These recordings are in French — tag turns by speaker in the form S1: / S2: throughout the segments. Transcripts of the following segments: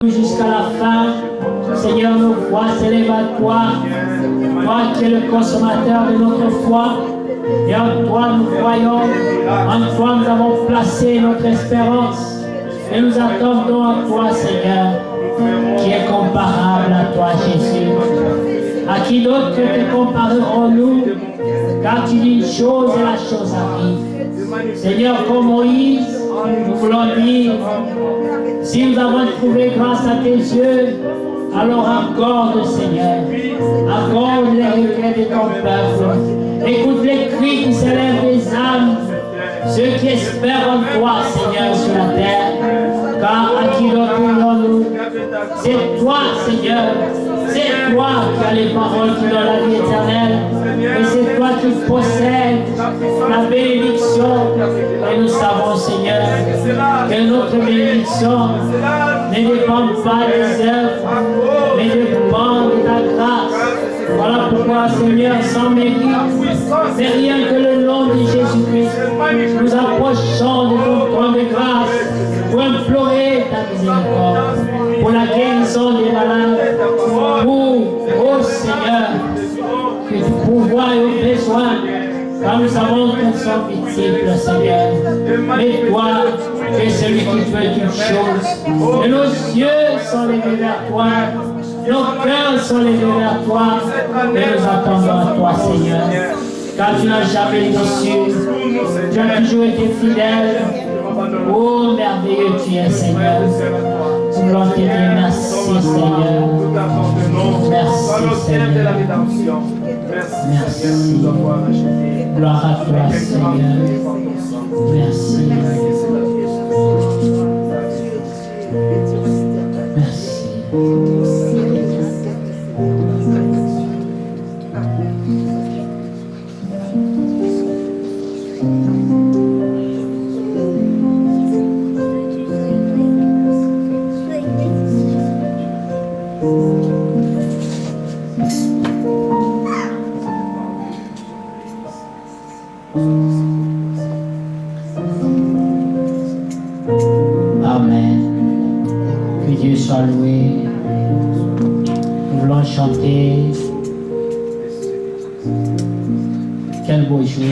S1: Jusqu'à la fin, Seigneur, nos voix s'élèvent à toi. Toi qui es le consommateur de notre foi. Et en toi nous croyons, en toi nous avons placé notre espérance. Et nous attendons à toi, Seigneur, qui est comparable à toi, Jésus. À qui d'autre te comparerons-nous? Car tu dis une chose et la chose arrive. Seigneur, comme Moïse, nous voulons dire, si nous avons trouvé grâce à tes yeux, alors accorde, Seigneur, accorde les regrets de ton peuple. Écoute les cris qui s'élèvent des âmes, ceux qui espèrent en toi, Seigneur, sur la terre. Car à qui d'autre nous? C'est toi, Seigneur. C'est toi qui as les paroles qui donnent la vie éternelle. Et c'est toi qui possèdes la bénédiction. Et nous savons, Seigneur, que notre bénédiction ne dépend pas des œuvres, mais dépend de ta grâce. Voilà pourquoi, Seigneur, sans mérite, c'est rien que le nom de Jésus-Christ. Nous approchons de ton trône de grâce pour implorer ta miséricorde, pour la guérison des malades, pour, oh Seigneur, que tu pourvoies aux besoins, car nous savons qu'ils sont multiples, Seigneur. Mais toi, tu es celui qui fait une chose. Et nos yeux sont levés vers toi, nos cœurs sont levés vers toi, et nous attendons à toi, Seigneur. Car tu n'as jamais déçu, tu as toujours été fidèle. Oh, merveilleux tu es, Seigneur. Nous voulons te dire merci, Seigneur. Merci, Seigneur. Merci. Gloire à toi, Seigneur. Merci. Merci. Sois loué. Nous voulons chanter. Quel beau jour.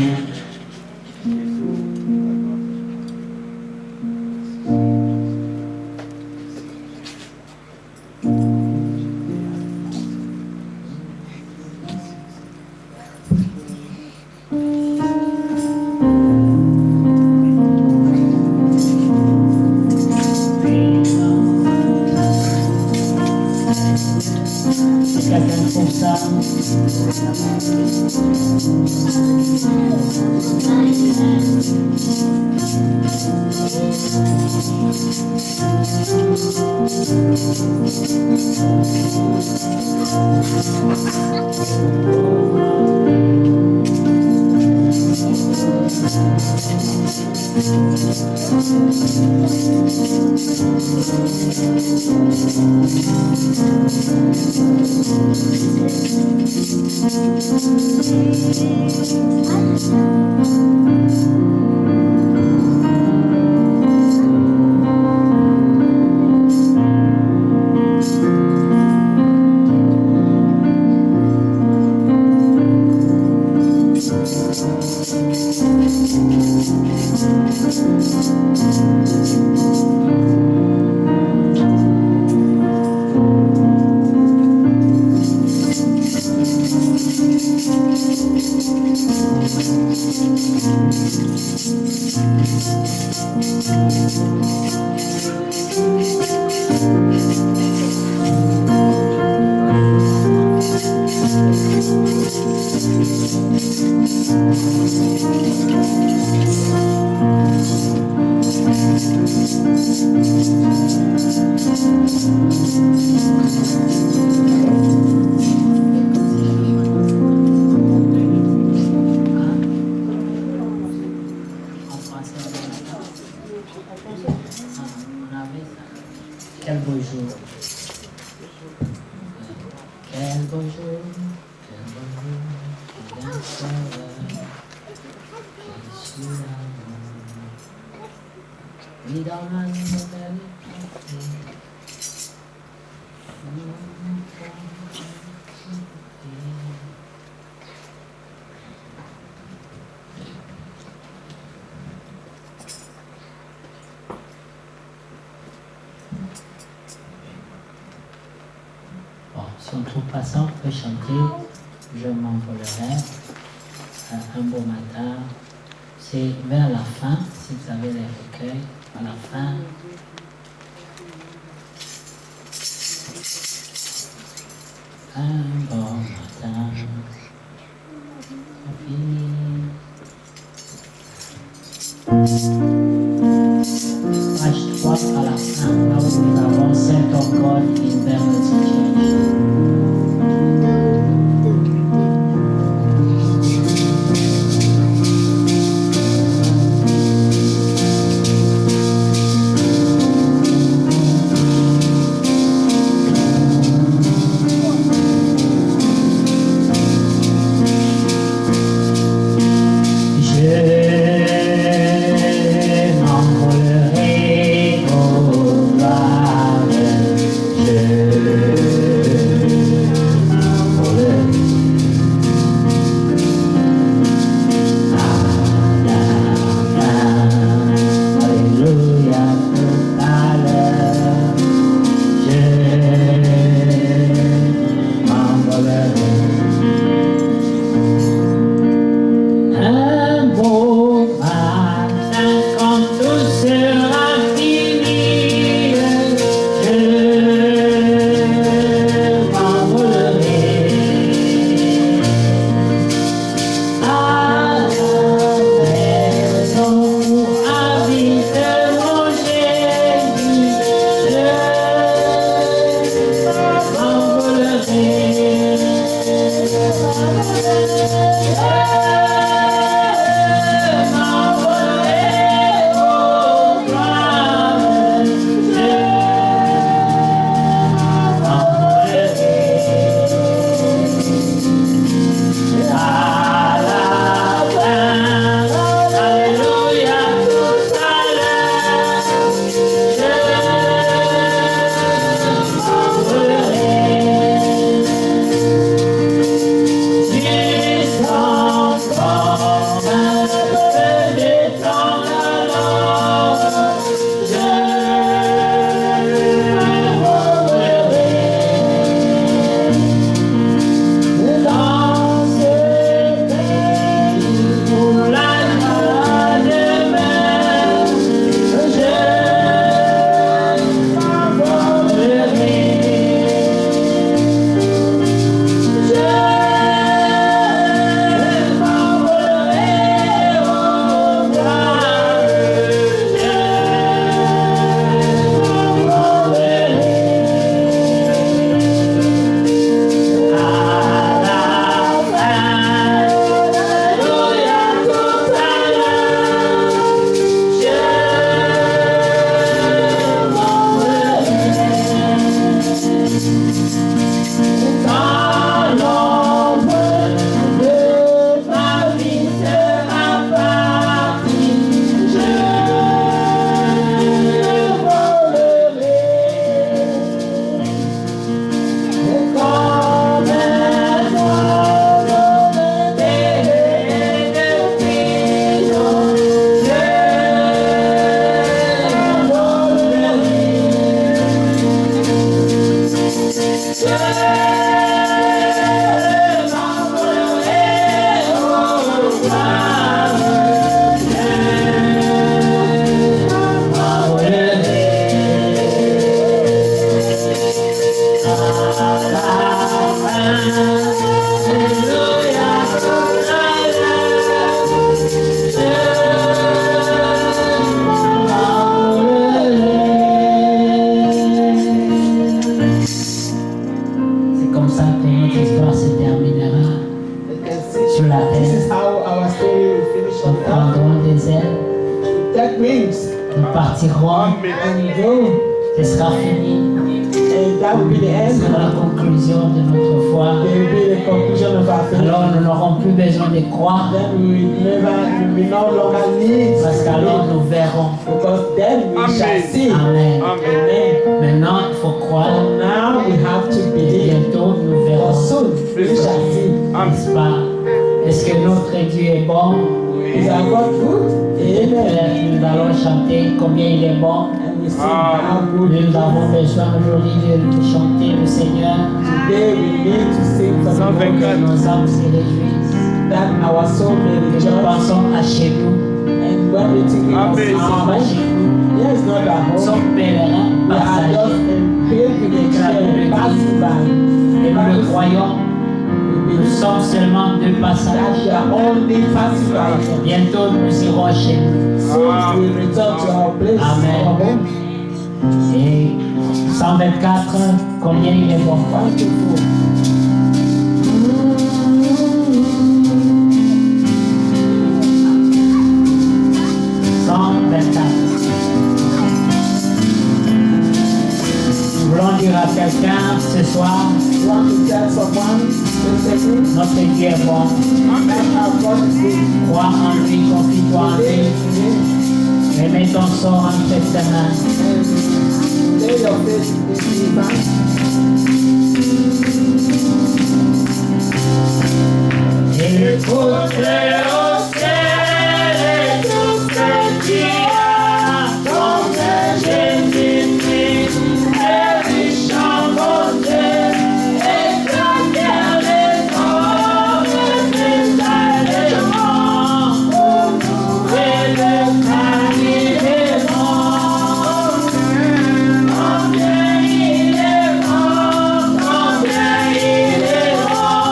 S1: Bon, si on ne trouve pas ça, on peut chanter « Je m'envolerai » un beau matin. C'est vers la fin, si vous avez les recueils, à la fin. Un bon matin, on finit. Page 3 à la fin, là où nous avons Saint of God in Vermont Situation.
S2: Nous partirons et ce sera fini. Ce sera la conclusion de notre foi. Alors nous n'aurons plus besoin de croire. Parce qu'alors nous verrons. Amen. Maintenant il faut croire.
S1: n'est-ce pas? Est-ce que notre Dieu est bon?
S2: Is our God good? Amen.
S1: Nous allons chanter combien il est bon.
S2: And we sing how good
S1: Nous avons besoin aujourd'hui de chanter le Seigneur.
S2: today we need to sing for the Lord,
S1: Que nos âmes se réjouissent.
S2: that our soul may
S1: Que nous
S2: rejoice.
S1: pensons à chez nous.
S2: And when we think of
S1: Nous
S2: our
S1: sommes à chez
S2: home,
S1: nous.
S2: here is not our
S1: Nous
S2: home.
S1: sommes pèlerins,
S2: We are just
S1: passagers.
S2: in pilgrimage, passing by.
S1: Et nous le croyons.
S2: We
S1: Nous
S2: believe
S1: sommes seulement de
S2: that
S1: passage.
S2: we are only passing by.
S1: Bientôt nous irons chez nous.
S2: Soon we return to our place,
S1: Amen.
S2: our home.
S1: Et 124, combien il est bon.
S2: Wonderful.
S1: 124. Nous voulons dire à quelqu'un ce soir,
S2: You want to tell someone, basically,
S1: notre Dieu est bon.
S2: that our God is good.
S1: Crois en lui, confie-toi en
S2: Believe
S1: lui.
S2: in Him
S1: Et mets ton sort entre ses mains.
S2: and lay your faith in His hands.
S1: Écoutez au ciel et tout ce qui a ton Jésus-Christ est riche en bonté et éclaire les hommes des allégements pour nous et le carnivérant. Combien il est bon, combien il est bon,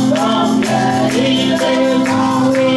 S1: combien il est bon, oui.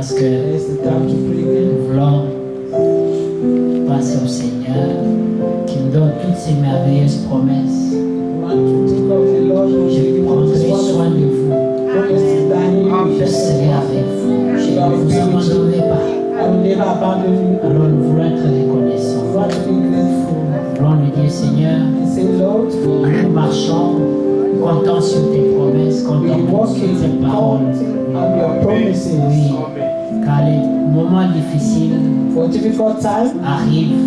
S1: Parce que nous voulons passer au Seigneur qui nous donne toutes ces merveilleuses promesses. Je prendrai soin de vous. Je serai avec vous. Je ne vous abandonnerai pas. Alors nous voulons être reconnaissants. Nous voulons lui dire, Seigneur, nous marchons comptant sur tes promesses, comptant sur tes paroles. Oui, car les moments difficiles arrivent,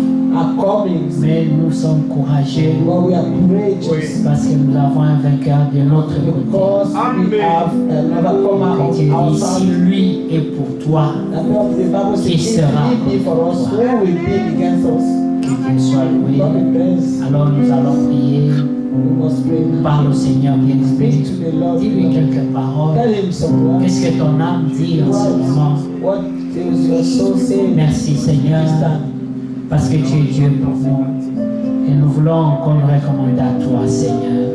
S1: mais nous sommes courageux parce que nous avons un vainqueur de notre côté. Et Dieu dit, si lui est pour toi, qui sera pour toi? Que Dieu soit loué. Alors nous allons prier. Parle au Seigneur bien esprit. Dis-lui quelques paroles. Qu'est-ce que ton âme dit en ce moment? Merci Seigneur, parce que tu es Dieu pour nous. Et nous voulons qu'on nous recommande à toi, Seigneur.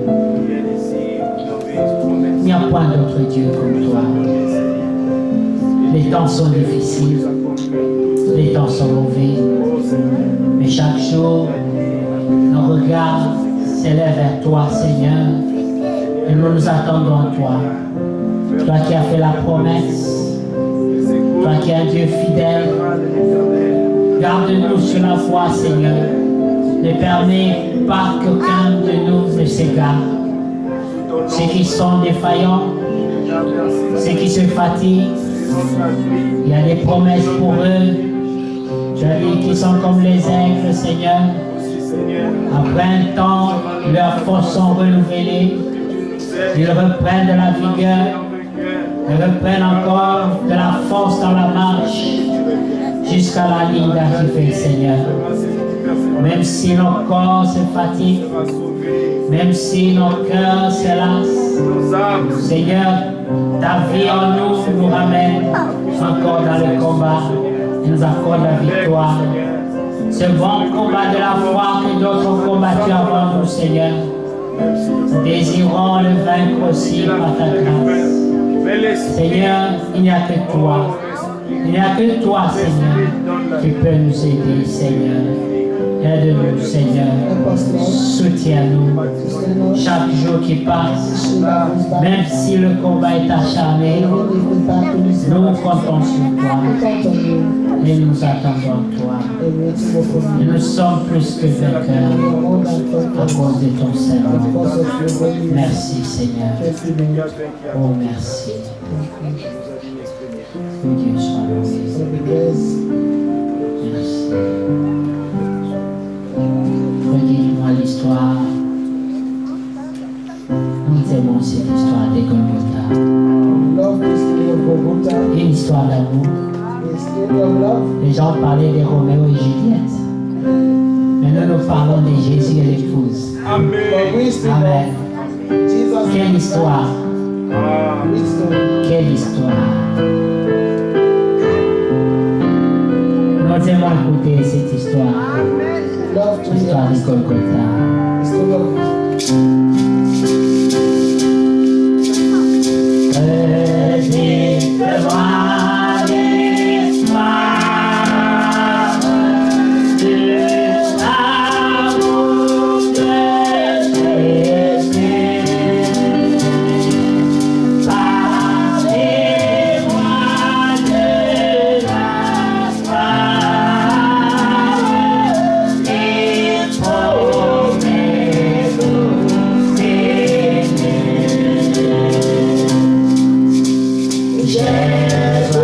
S1: Il n'y a point d'autre Dieu comme toi. Les temps sont difficiles, les temps sont mauvais, mais chaque jour, nos regards s'élèvent vers toi, Seigneur, et nous nous attendons à toi. Toi qui as fait la promesse, toi qui es un Dieu fidèle, garde-nous sur la foi, Seigneur. Ne permets pas qu'aucun de nous ne s'égare. Ceux qui sont défaillants, ceux qui se fatiguent, il y a des promesses pour eux. Tu as dit qu'ils sont comme les aigles, Seigneur. Après un temps, leurs forces sont renouvelées. Ils reprennent de la vigueur. Ils reprennent encore de la force dans la marche jusqu'à la ligne d'arrivée, Seigneur. Même si nos corps se fatiguent, même si nos cœurs se lassent, Seigneur, ta vie en nous nous ramène encore dans le combat et nous accorde la victoire. Ce bon combat de la foi que d'autres ont combattu avant nous, Seigneur. Nous désirons le vaincre aussi par ta grâce. Seigneur, il n'y a que toi. Il n'y a que toi, Seigneur, qui peux nous aider, Seigneur. Aide-nous, Seigneur. Soutiens-nous chaque jour qui passe. Même si le combat est acharné, nous comptons sur toi. Et nous attendons toi. Et nous sommes plus que vainqueurs à cause de ton serment. Merci, Seigneur. Oh, merci. Que Dieu soit loué. Merci. Redis-moi l'histoire. Nous aimons cette histoire de Golgotha. Une histoire d'amour. Les gens parlaient de Roméo et Juliette. Maintenant, nous parlons de Jésus et l'épouse. Amen. Quelle histoire. Quelle histoire. Nous aimons écouter cette histoire. L'histoire de Golgotha.
S2: Yes.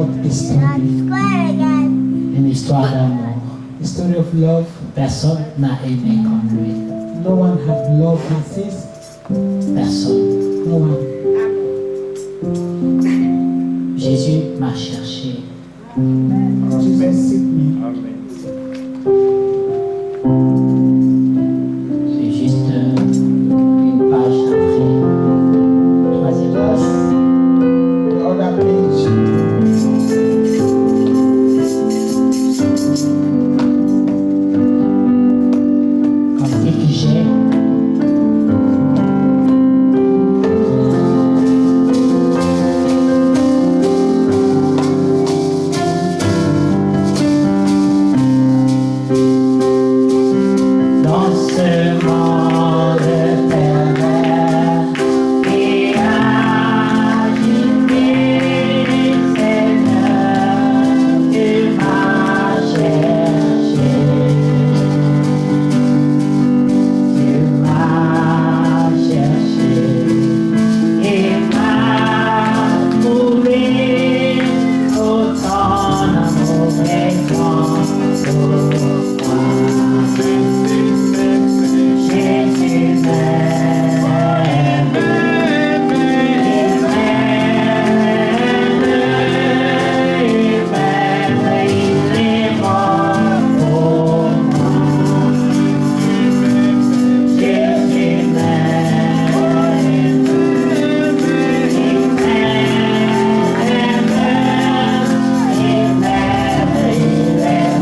S2: short story.
S1: Une histoire d'amour.
S2: A story of love.
S1: Personne n'a aimé comme lui.
S2: No one had loved like this.
S1: Personne.
S2: No one.
S1: Jésus m'a cherché.
S2: Jesus seek me.
S1: C'est juste une page après. Troisième page.
S2: The other page.
S1: Comme réfugié. Dans ce monde pervers et agité, Seigneur, tu m'as cherché. Tu m'as cherché et m'as trouvé. Autant d'amour est grand pour toi. Jésus m'aime, il est mort pour moi. Jésus m'aime, il est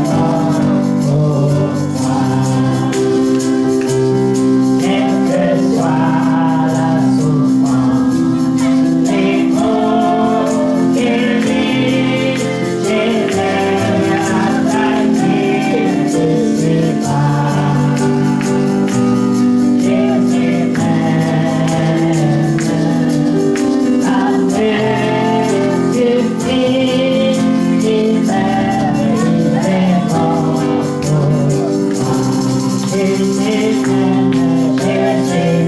S1: mort pour moi. Quelle que soit la souffrance, les maux qu'il vit, j'ai attaqué, je sais pas. Jésus m'aime, avec suffit,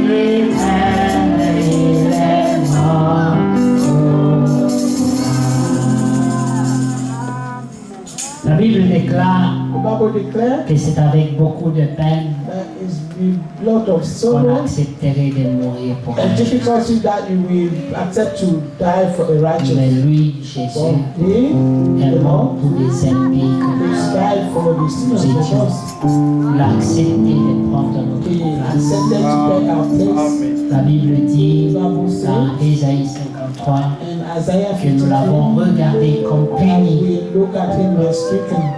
S1: il m'aime, il est mort pour moi. Jésus m'aime. La Bible déclare que c'est avec beaucoup de peine qu'on accepterait de mourir pour un juste. Mais lui, Jésus, est mort pour les ennemis que nous étions. Il a accepté de prendre notre place. La Bible dit dans Ésaïe 53 que nous l'avons regardé comme puni,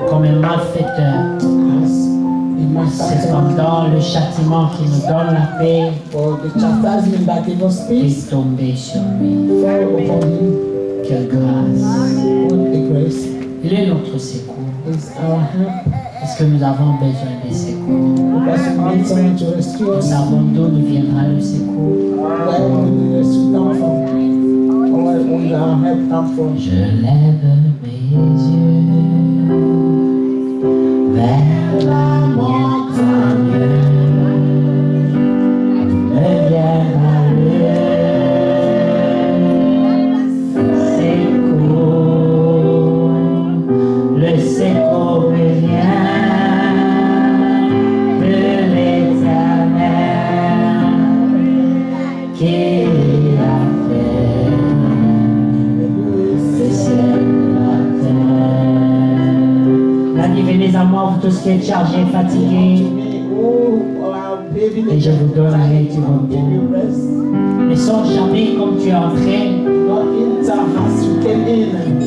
S1: comme un malfaiteur. C'est comme dans le châtiment qui nous donne la paix, qui est tombé sur lui. Quelle grâce! Il est notre secours. Est-ce que nous avons besoin de secours? Nous savons d'où nous viendra le secours. Je lève mes yeux vers la montagne. moi, vous tous qui êtes chargés, fatigués, et je vous donnerai du repos. Ne sors jamais comme tu es entré.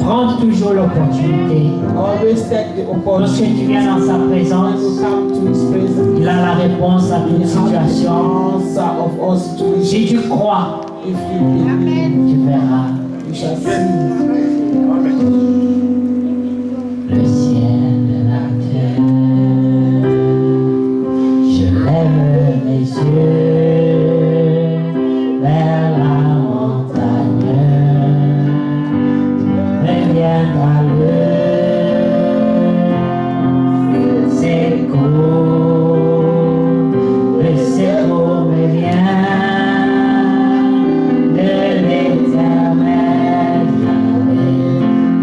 S1: Prends toujours l'opportunité. Lorsque tu viens dans sa présence, il a la réponse à toute situation. Si tu crois, tu verras. Le ciel et la terre, je lève mes yeux vers la montagne, me viendra le secours me vient de l'Éternel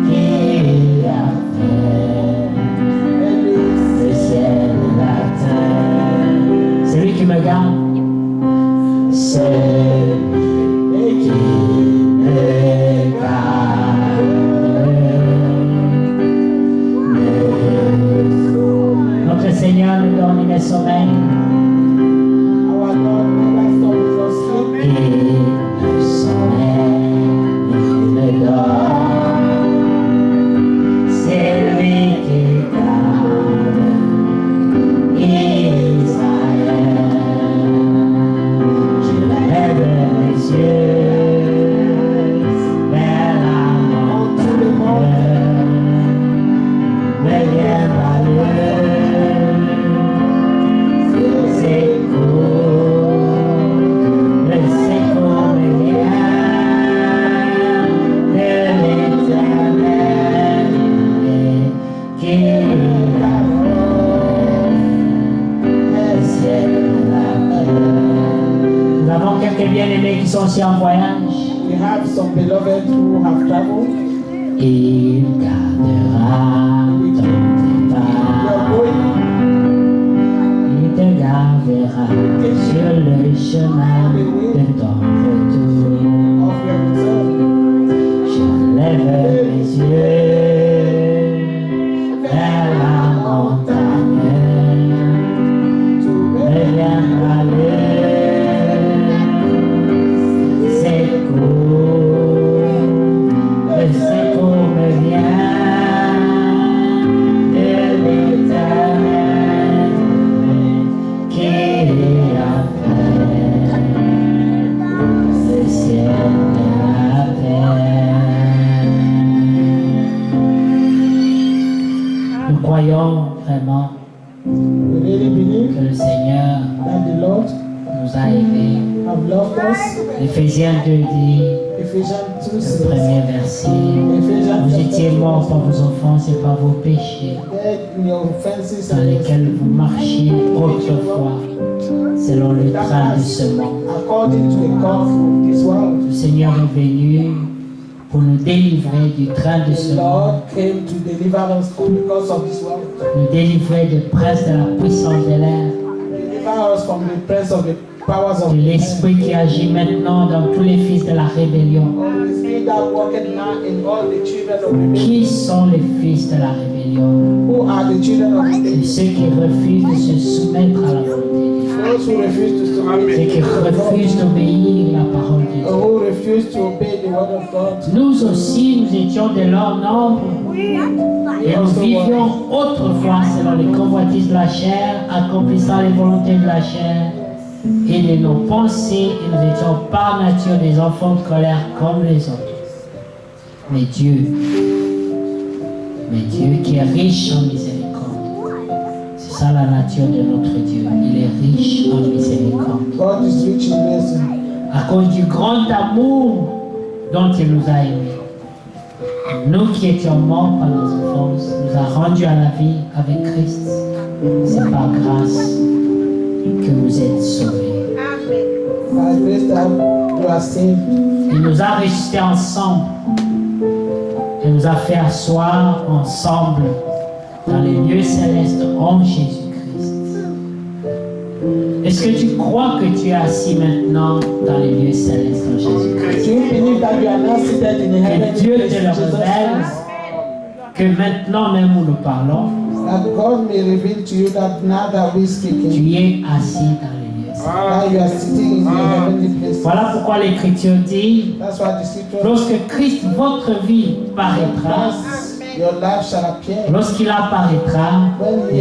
S1: qui a fait le ciel et la terre. C'est lui qui me garde. C'est lui qui me garde. Notre Seigneur nous donne le sommeil. Et le sommeil il me donne. C'est lui qui garde Israël. Je lève mes yeux vers la montagne, me viendra le secours me vient de l'Éternel qui a fait le ciel et la terre. Nous avons quelques bien-aimés qui sont aussi en voyage.
S2: We have some beloved who have traveled.
S1: Il gardera ton départ. Il te gardera sur le chemin de ton retour. Je lève mes yeux vers la montagne, me viendra le secours me vient de l'Éternel qui a fait le ciel et la terre. Nous croyons vraiment
S2: We really believe
S1: que le Seigneur
S2: that the Lord
S1: nous a aimés.
S2: have loved us.
S1: Éphésiens 2 dit,
S2: Ephesians 2
S1: le
S2: says,
S1: premier verset, vous étiez morts par vos offenses et par vos péchés,
S2: dead in your offenses
S1: dans
S2: and
S1: lesquels vous marchiez autrefois, selon le train de ce monde.
S2: according to the course of this world.
S1: Le Seigneur est venu pour nous délivrer du train de ce
S2: The
S1: monde,
S2: Lord came to deliver us because of this world.
S1: nous délivrer de prince de la puissance de l'air,
S2: Deliver us from the presence of the powers of
S1: de
S2: the
S1: l'esprit qui agit maintenant dans tous les fils de la rébellion.
S2: Of the spirit that worketh now in all the children of rebellion.
S1: Qui sont les fils de la rébellion?
S2: Who are the children of
S1: C'est
S2: rebellion?
S1: ceux qui refusent de se soumettre à la volonté de Dieu.
S2: Those who refuse to submit
S1: Ceux qui refusent d'obéir à la parole de Dieu.
S2: or who refuse to obey the word of God.
S1: Nous aussi, nous étions de leur nombre et nous vivions autrefois selon les convoitises de la chair, accomplissant les volontés de la chair et de nos pensées, et nous étions par nature des enfants de colère comme les autres. Mais Dieu qui est riche en miséricorde, c'est ça la nature de notre Dieu, il est riche en miséricorde.
S2: God is rich in mercy.
S1: À cause du grand amour dont il nous a aimés. Nous qui étions morts par nos offenses, nous a rendus à la vie avec Christ. C'est par grâce que vous êtes sauvés.
S2: By grace that you are saved.
S1: Il nous a ressuscités ensemble et nous a fait asseoir ensemble dans les lieux célestes en Jésus-Christ. Est-ce que tu crois que tu es assis maintenant dans les lieux célestes en Jésus-Christ?
S2: Do you believe that you are now seated in the
S1: Et
S2: heavenly
S1: Dieu
S2: place
S1: te
S2: in
S1: le
S2: Jesus
S1: révèle
S2: Christ?
S1: que maintenant même où nous parlons,
S2: That God may reveal to you that now that we speaking,
S1: tu es assis dans les lieux.
S2: now you are sitting in the heavenly places.
S1: Voilà pourquoi l'Écriture dit,
S2: That's why the scripture
S1: lorsque Christ, votre vie, paraîtra,
S2: your life shall appear.
S1: lorsqu'il apparaîtra,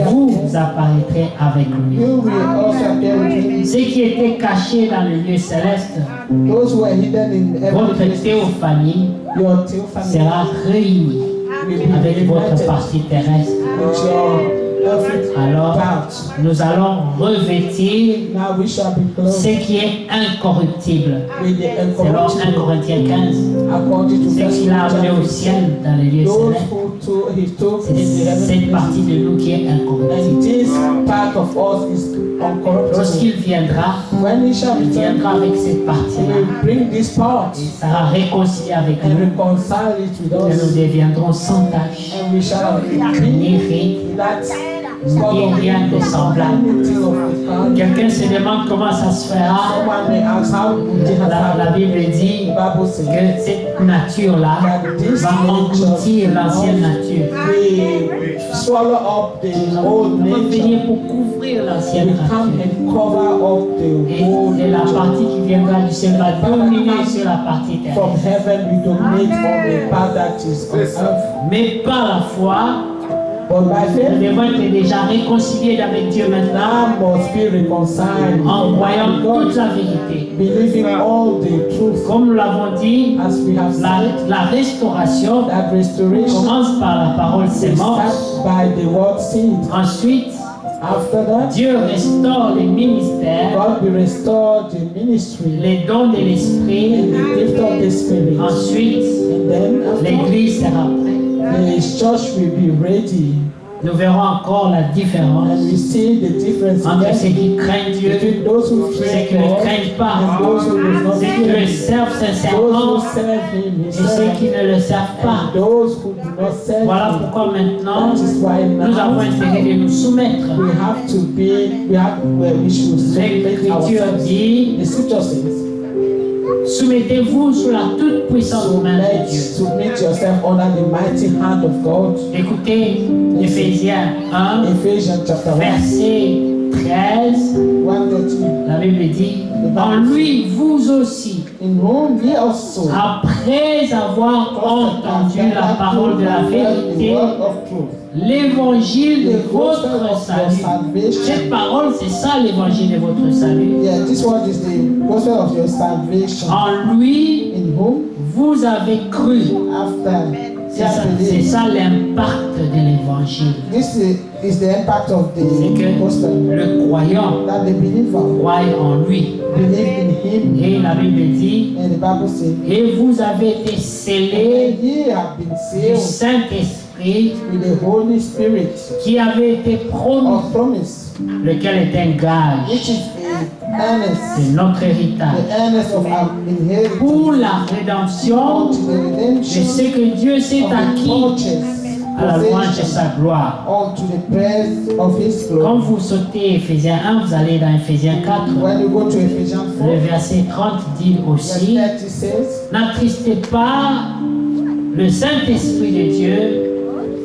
S1: vous apparaîtrez avec lui.
S2: You will also appear with him.
S1: Ce qui était caché dans le lieu céleste,
S2: Those who are hidden in heavenly
S1: votre
S2: places,
S1: théophanie
S2: your theophany
S1: sera réunie
S2: will be
S1: avec votre
S2: united
S1: partie terrestre.
S2: with your earthly
S1: Alors,
S2: part.
S1: nous allons revêtir
S2: Now we shall be clothed
S1: ce qui est incorruptible.
S2: with the
S1: Selon 1
S2: incorruptible,
S1: Corinthiens 15,
S2: according to
S1: ce
S2: First
S1: qu'il a amené au
S2: Corinthians.
S1: ciel dans les lieux
S2: Those
S1: célestes,
S2: who he took
S1: c'est
S2: in the heavenly
S1: cette partie
S2: places.
S1: de nous qui est incorruptible.
S2: And this part of us is uncorruptible.
S1: Lorsqu'il viendra,
S2: When he shall
S1: il
S2: return,
S1: viendra avec cette
S2: he
S1: partie-là.
S2: will bring this part
S1: Il sera réconcilié avec
S2: and
S1: nous
S2: reconcile it with
S1: et nous
S2: us.
S1: deviendrons sans tache,
S2: And we shall
S1: ni
S2: be
S1: ride,
S2: that
S1: ni rien de semblable.
S2: anything of the kind.
S1: Quelqu'un se demande comment ça se fera.
S2: Someone may ask how would it have
S1: La
S2: happened?
S1: Bible dit
S2: The Bible says
S1: que cette nature-là va engloutir l'ancienne nature.
S2: we swallow up the old
S1: On va
S2: nature.
S1: venir pour couvrir
S2: We
S1: l'ancienne
S2: come
S1: nature.
S2: and cover up the old
S1: Et la
S2: nature.
S1: partie qui viendra du ciel va dominer sur la partie
S2: From
S1: terrestre.
S2: heaven we dominate on the part that is on earth.
S1: Mais par la foi,
S2: But by
S1: nous
S2: faith,
S1: devons être déjà réconciliés avec Dieu maintenant
S2: man must be reconciled
S1: en croyant
S2: with
S1: toute
S2: God,
S1: la vérité.
S2: believing all the truth.
S1: Comme nous l'avons dit,
S2: As we have said,
S1: la restauration
S2: that restoration
S1: commence par la parole sémence.
S2: starts by the word seed.
S1: Ensuite,
S2: After that,
S1: Dieu restaure les ministères,
S2: God will restore the ministry
S1: les dons de
S2: and
S1: l'esprit.
S2: the gift of the Spirit.
S1: Ensuite,
S2: And then after,
S1: l'Église sera prête.
S2: the church will be ready.
S1: Nous verrons encore la différence
S2: And we see the difference
S1: entre ceux
S2: again
S1: qui craignent Dieu
S2: between those who
S1: et ceux
S2: fear
S1: qui ne
S2: God
S1: craignent
S2: and
S1: pas,
S2: those who do not
S1: ceux qui
S2: fear
S1: le
S2: Him.
S1: servent
S2: Those who
S1: sincèrement
S2: serve Him,
S1: et ceux qui ne le servent pas.
S2: and those who do not serve
S1: Voilà
S2: Him.
S1: pourquoi maintenant,
S2: That is why
S1: nous avons
S2: now
S1: intérêt de nous soumettre.
S2: we should submit
S1: L'Écriture
S2: ourselves.
S1: dit,
S2: The scripture says,
S1: soumettez-vous sous la toute puissante main de Dieu.
S2: submit yourself under the mighty hand of God.
S1: Écoutez, Éphésiens 1,
S2: Ephesians chapter 1,
S1: verset 13,
S2: 1:13.
S1: la Bible dit, en lui, vous aussi,
S2: In whom ye also
S1: après avoir entendu la parole de la
S2: the
S1: vérité,
S2: word of truth.
S1: l'évangile de
S2: The gospel
S1: votre
S2: of your
S1: salut.
S2: salvation.
S1: Cette parole, c'est ça l'évangile de votre salut.
S2: Yeah, this word is the gospel of your salvation.
S1: En lui,
S2: In whom,
S1: vous avez cru.
S2: after
S1: C'est ça,
S2: you
S1: c'est
S2: believe.
S1: ça l'impact de l'évangile.
S2: This is the impact of
S1: C'est
S2: the
S1: que
S2: gospel.
S1: le croyant
S2: That the believer
S1: croit en lui.
S2: believe in Him.
S1: Et la Bible dit,
S2: And the Bible says,
S1: et vous avez été scellés
S2: and ye have been
S1: du
S2: sealed
S1: Saint-Esprit
S2: with the Holy Spirit
S1: qui avait été promis,
S2: of promise,
S1: lequel est un gage
S2: which is the earnest,
S1: de notre héritage
S2: the earnest of our inheritance
S1: pour la rédemption
S2: unto the
S1: de
S2: redemption
S1: ce que Dieu s'est
S2: of the
S1: acquis
S2: purchase
S1: à la louange de
S2: possession
S1: sa gloire.
S2: unto the praise of His
S1: Quand
S2: glory.
S1: vous sautez Éphésiens 1, vous allez dans Éphésiens 4.
S2: When you go to Ephesians 4,
S1: Le verset 30 dit
S2: verse
S1: aussi,
S2: 30 says,
S1: n'attristez pas le Saint-Esprit de Dieu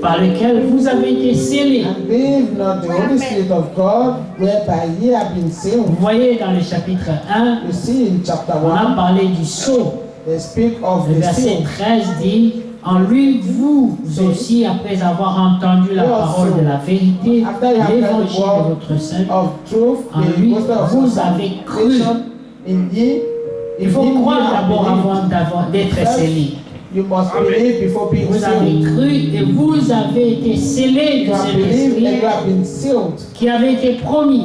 S1: par lequel vous avez été scellés.
S2: and grieve not the Holy Spirit of God, whereby ye have been sealed.
S1: Vous voyez dans le chapitre 1,
S2: You see in chapter
S1: on a
S2: 1,
S1: parlé du sceau.
S2: they speak of
S1: Le
S2: the
S1: verset
S2: seal.
S1: 13 dit, en lui, vous aussi, après avoir entendu la parole de la vérité, l'évangile de votre salut,
S2: Of truth,
S1: en
S2: the
S1: lui,
S2: gospel of
S1: vous avez cru.
S2: salvation in ye.
S1: Il
S2: In
S1: faut
S2: him ye
S1: croire
S2: have
S1: d'abord
S2: believed.
S1: avant d'être scellé.
S2: You must believe before being
S1: Vous avez
S2: sealed.
S1: cru et vous avez été scellés
S2: You
S1: de
S2: have
S1: cet
S2: believed and you
S1: esprit
S2: have been sealed
S1: qui avait été promis.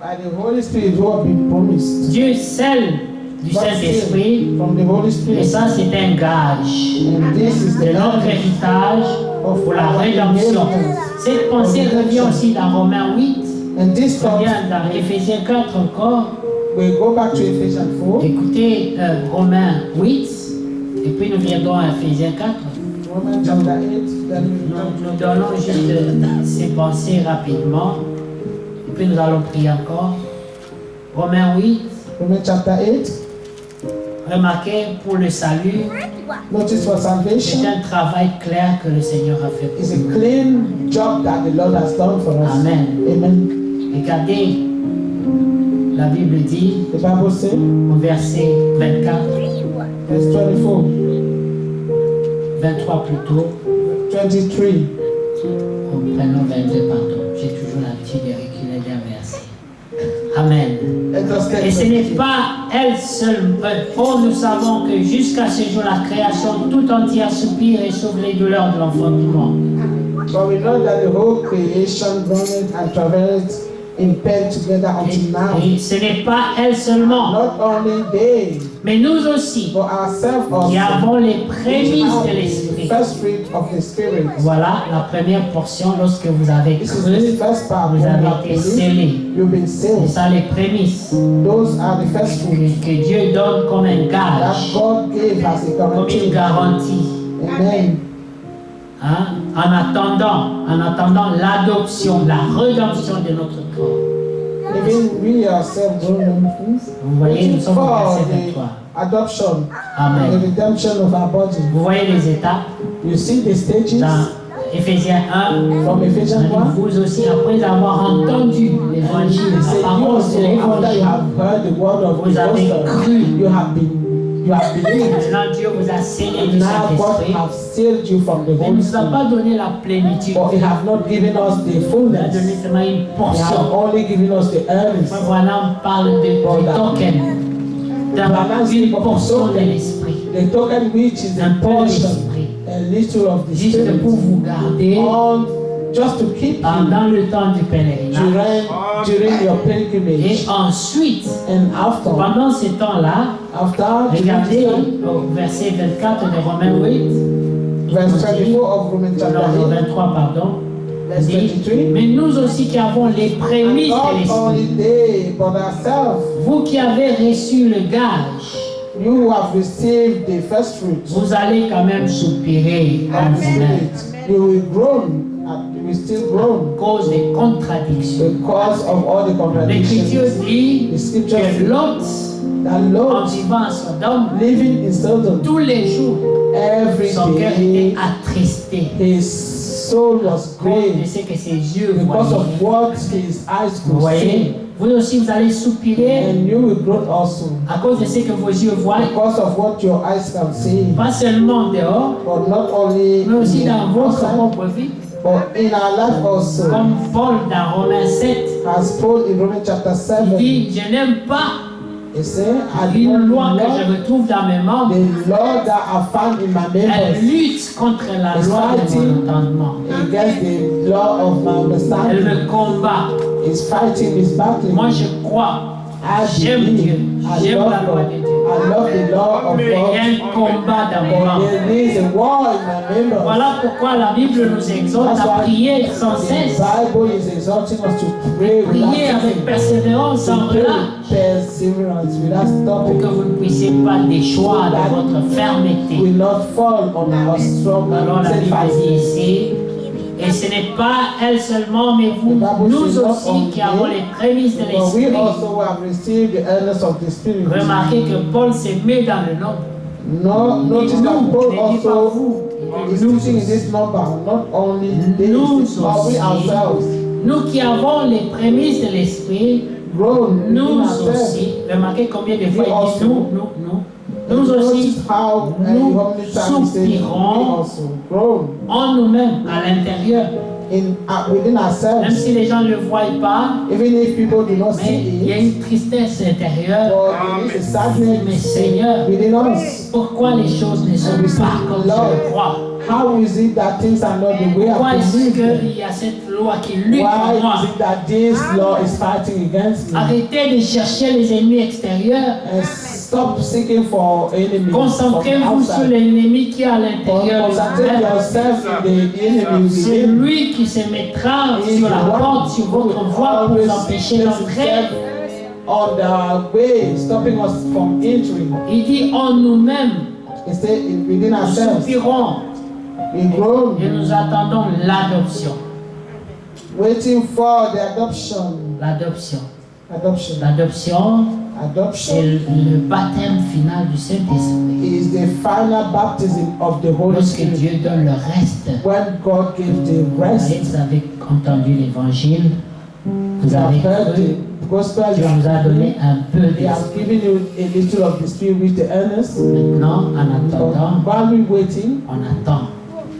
S2: by the Holy Spirit who have been promised.
S1: Dieu scelle du
S2: God
S1: Saint-Esprit
S2: sealed from the Holy
S1: et
S2: Spirit.
S1: ça c'est un gage
S2: And this is
S1: de
S2: the
S1: notre
S2: earnest
S1: héritage
S2: of
S1: pour la
S2: our
S1: rédemption.
S2: inheritance.
S1: Cette pensée revient aussi dans Romains 8,
S2: And this thought,
S1: revient dans Éphésiens 4 encore.
S2: we go back to Ephesians 4.
S1: Écoutez Romains 8 et puis nous viendrons à Éphésiens 4.
S2: Romans chapter 8. Then we
S1: Nous,
S2: come
S1: nous donnons juste ces pensées rapidement et puis nous allons prier encore. Romains 8,
S2: to Romans chapter 8.
S1: Remarquez, pour le salut,
S2: Notice for salvation.
S1: c'est un travail clair que le Seigneur a fait
S2: It's
S1: pour nous.
S2: a clean job that the Lord has done for us.
S1: Amen.
S2: Amen.
S1: Regardez, la Bible dit
S2: The Bible says,
S1: au verset 24,
S2: verse 24,
S1: 23 plutôt,
S2: 23.
S1: prenons 22, pardon. J'ai toujours l'habitude de reculer d'un verset. Amen.
S2: Let us take
S1: Et ce n'est
S2: the-
S1: pas elle seule. Oh, nous savons que jusqu'à ce jour, la création tout entière soupire et sauve les douleurs de l'enfantement.
S2: But we know that the whole creation groaned and travailed in pain together until now.
S1: Et ce n'est pas elle seulement,
S2: Not only they,
S1: mais nous aussi,
S2: but ourselves also.
S1: qui avons les
S2: We
S1: prémices
S2: have
S1: de
S2: the
S1: l'Esprit.
S2: first fruit of the Spirit.
S1: Voilà la première portion lorsque vous avez
S2: This is
S1: cru,
S2: the first part.
S1: vous
S2: When you
S1: avez
S2: have
S1: été
S2: believed,
S1: scellés.
S2: you've been
S1: C'est
S2: sealed.
S1: ça les prémices
S2: Those are the first fruit
S1: que Dieu donne comme un
S2: that
S1: gage,
S2: God gave as a
S1: comme une
S2: guarantee.
S1: garantie.
S2: Amen.
S1: Hein? En attendant l'adoption, la rédemption de notre corps.
S2: Even we ourselves grown things.
S1: Vous voyez, nous sommes au
S2: For
S1: verset
S2: the
S1: 23.
S2: adoption, the
S1: Amen.
S2: redemption of our body.
S1: Vous voyez les étapes
S2: You see the stages
S1: dans Éphésiens 1.
S2: from Ephesians 1.
S1: Vous aussi, après avoir entendu l'évangile,
S2: It said
S1: la
S2: you
S1: parole de
S2: also, after you
S1: l'évangile,
S2: have heard the word of
S1: vous
S2: the
S1: avez
S2: gospel,
S1: cru.
S2: you have believed.
S1: Maintenant, Dieu vous a scellé du
S2: Now God
S1: Saint-Esprit.
S2: have sealed you from the
S1: Mais il
S2: Holy
S1: ne nous a
S2: Spirit.
S1: pas donné la plénitude.
S2: But He have not given us the
S1: Il a
S2: fullness.
S1: donné seulement une
S2: He have
S1: portion.
S2: only given us the earnings.
S1: Frère Branham parle du token, d'une portion de l'Esprit.
S2: The token which is
S1: Un
S2: a
S1: peu
S2: portion,
S1: d'Esprit.
S2: a little of the
S1: Juste
S2: Spirit,
S1: pour vous garder
S2: just to keep you
S1: pendant le temps du pèlerinage.
S2: during your
S1: Et
S2: pilgrimage.
S1: ensuite,
S2: And after
S1: pendant ces temps-là, regardez au verset 24 de Romains 8,
S2: verse 24 of Romans chapter
S1: non,
S2: 8,
S1: 23, pardon.
S2: verse
S1: Dit,
S2: 23.
S1: mais nous aussi qui avons les prémices de
S2: Not
S1: l'Esprit,
S2: only they, but ourselves,
S1: vous qui avez reçu le gage,
S2: you who have received the first fruit
S1: vous allez quand même soupirer en
S2: of the
S1: vous-même
S2: Spirit, you will groan, and you will still groan
S1: à cause des contradictions.
S2: because of all the
S1: L'Écriture
S2: contradictions.
S1: dit
S2: The scripture
S1: que
S2: says
S1: Lot,
S2: that
S1: en
S2: Lord,
S1: vivant à Sodome,
S2: living in Sodom,
S1: tous les jours,
S2: every
S1: son cœur était
S2: day,
S1: attristé.
S2: his soul was
S1: À cause de
S2: grieved
S1: ce que ses yeux
S2: because
S1: voyaient.
S2: of what his eyes
S1: Vous
S2: could
S1: voyez,
S2: see.
S1: vous aussi vous allez soupirer
S2: And you will groan also
S1: à cause de ce que vos yeux voient,
S2: because of what your eyes can see.
S1: pas seulement dehors,
S2: But not only
S1: mais aussi
S2: in
S1: dans votre
S2: outside,
S1: propre vie.
S2: but in our life also.
S1: Comme Paul dans Romains 7,
S2: As Paul in Romans chapter
S1: il
S2: 7,
S1: dit, je n'aime pas
S2: he said, I do
S1: une loi
S2: not
S1: que
S2: love
S1: je retrouve dans mes membres.
S2: the law that I found in my
S1: Elle
S2: members
S1: lutte contre la loi de mon entendement.
S2: against the law of my
S1: Elle
S2: understanding.
S1: me combat.
S2: Is fighting, is battling.
S1: Moi, je crois.
S2: I
S1: J'aime Dieu.
S2: believe, I
S1: J'aime
S2: love
S1: la loi
S2: God.
S1: de Dieu.
S2: I love the law of
S1: Mais il y a
S2: God.
S1: un combat dans mes
S2: But
S1: membres.
S2: there is a war in my members.
S1: Voilà pourquoi la Bible nous exhorte à prier sans cesse.
S2: The Bible is exhorting us to pray without
S1: Prier avec
S2: ceasing,
S1: persévérance sans
S2: to pray
S1: relâche.
S2: with perseverance without
S1: Pour que
S2: stopping.
S1: vous ne puissiez pas déchoir de votre fermeté.
S2: Will not fall on our strong
S1: Alors la Bible dit
S2: steadfastness.
S1: ici, et ce n'est pas elle seulement, mais vous, nous aussi qui avons les prémices de
S2: But we
S1: l'Esprit.
S2: also have received the earnest of the Spirit.
S1: Remarquez que Paul s'est mis dans le nombre.
S2: No, notice
S1: Nous,
S2: that Paul
S1: ne dit pas
S2: also
S1: vous,
S2: is
S1: nous
S2: teaching in
S1: aussi.
S2: this number, not only they,
S1: Nous
S2: but we
S1: aussi.
S2: ourselves.
S1: Nous qui avons les prémices de l'Esprit,
S2: Grown in
S1: nous
S2: ourselves.
S1: aussi, remarquez combien de fois
S2: We
S1: il
S2: also.
S1: dit nous aussi,
S2: Notice how
S1: nous
S2: how many times he says we
S1: soupirons
S2: also grown
S1: en nous-mêmes, à l'intérieur.
S2: within
S1: Même
S2: ourselves.
S1: si les gens ne le voient pas,
S2: Even if people do not
S1: mais il y a
S2: see it,
S1: une tristesse intérieure.
S2: but there is a
S1: Mais
S2: sadness
S1: Seigneur,
S2: within us.
S1: pourquoi les choses ne sont pas comme je le crois?
S2: How is it that things are not the way
S1: Pourquoi
S2: I
S1: est-ce
S2: believe?
S1: qu'il y a cette loi qui lutte pour moi?
S2: Why is it that this law is fighting against me?
S1: Arrêtez de chercher les ennemis extérieurs.
S2: And stop seeking for enemies from
S1: Concentrez-vous sur
S2: outside.
S1: l'ennemi qui est à l'intérieur de
S2: Concentrate
S1: vous-même.
S2: yourself in the enemy
S1: C'est
S2: within.
S1: lui qui se mettra sur la porte, sur votre voie pour vous empêcher d'entrer.
S2: On the way, stopping us from entering.
S1: Il dit en nous-mêmes,
S2: Instead, within
S1: nous
S2: ourselves,
S1: soupirons
S2: we groan,
S1: et nous attendons l'adoption.
S2: waiting for the adoption.
S1: L'adoption.
S2: Adoption.
S1: L'adoption,
S2: Adoption
S1: c'est le baptême final du Saint-Esprit.
S2: is the final baptism of the Holy
S1: Lorsque
S2: Spirit.
S1: Dieu donne le reste.
S2: When God gave the rest,
S1: Vous avez entendu l'évangile, vous
S2: you have
S1: avez
S2: heard
S1: cru,
S2: the gospel,
S1: Dieu
S2: you
S1: nous a
S2: have
S1: donné un peu
S2: He
S1: de
S2: has given you a little of the Spirit with the earnest.
S1: Maintenant, en attendant,
S2: But while we're waiting,
S1: on attend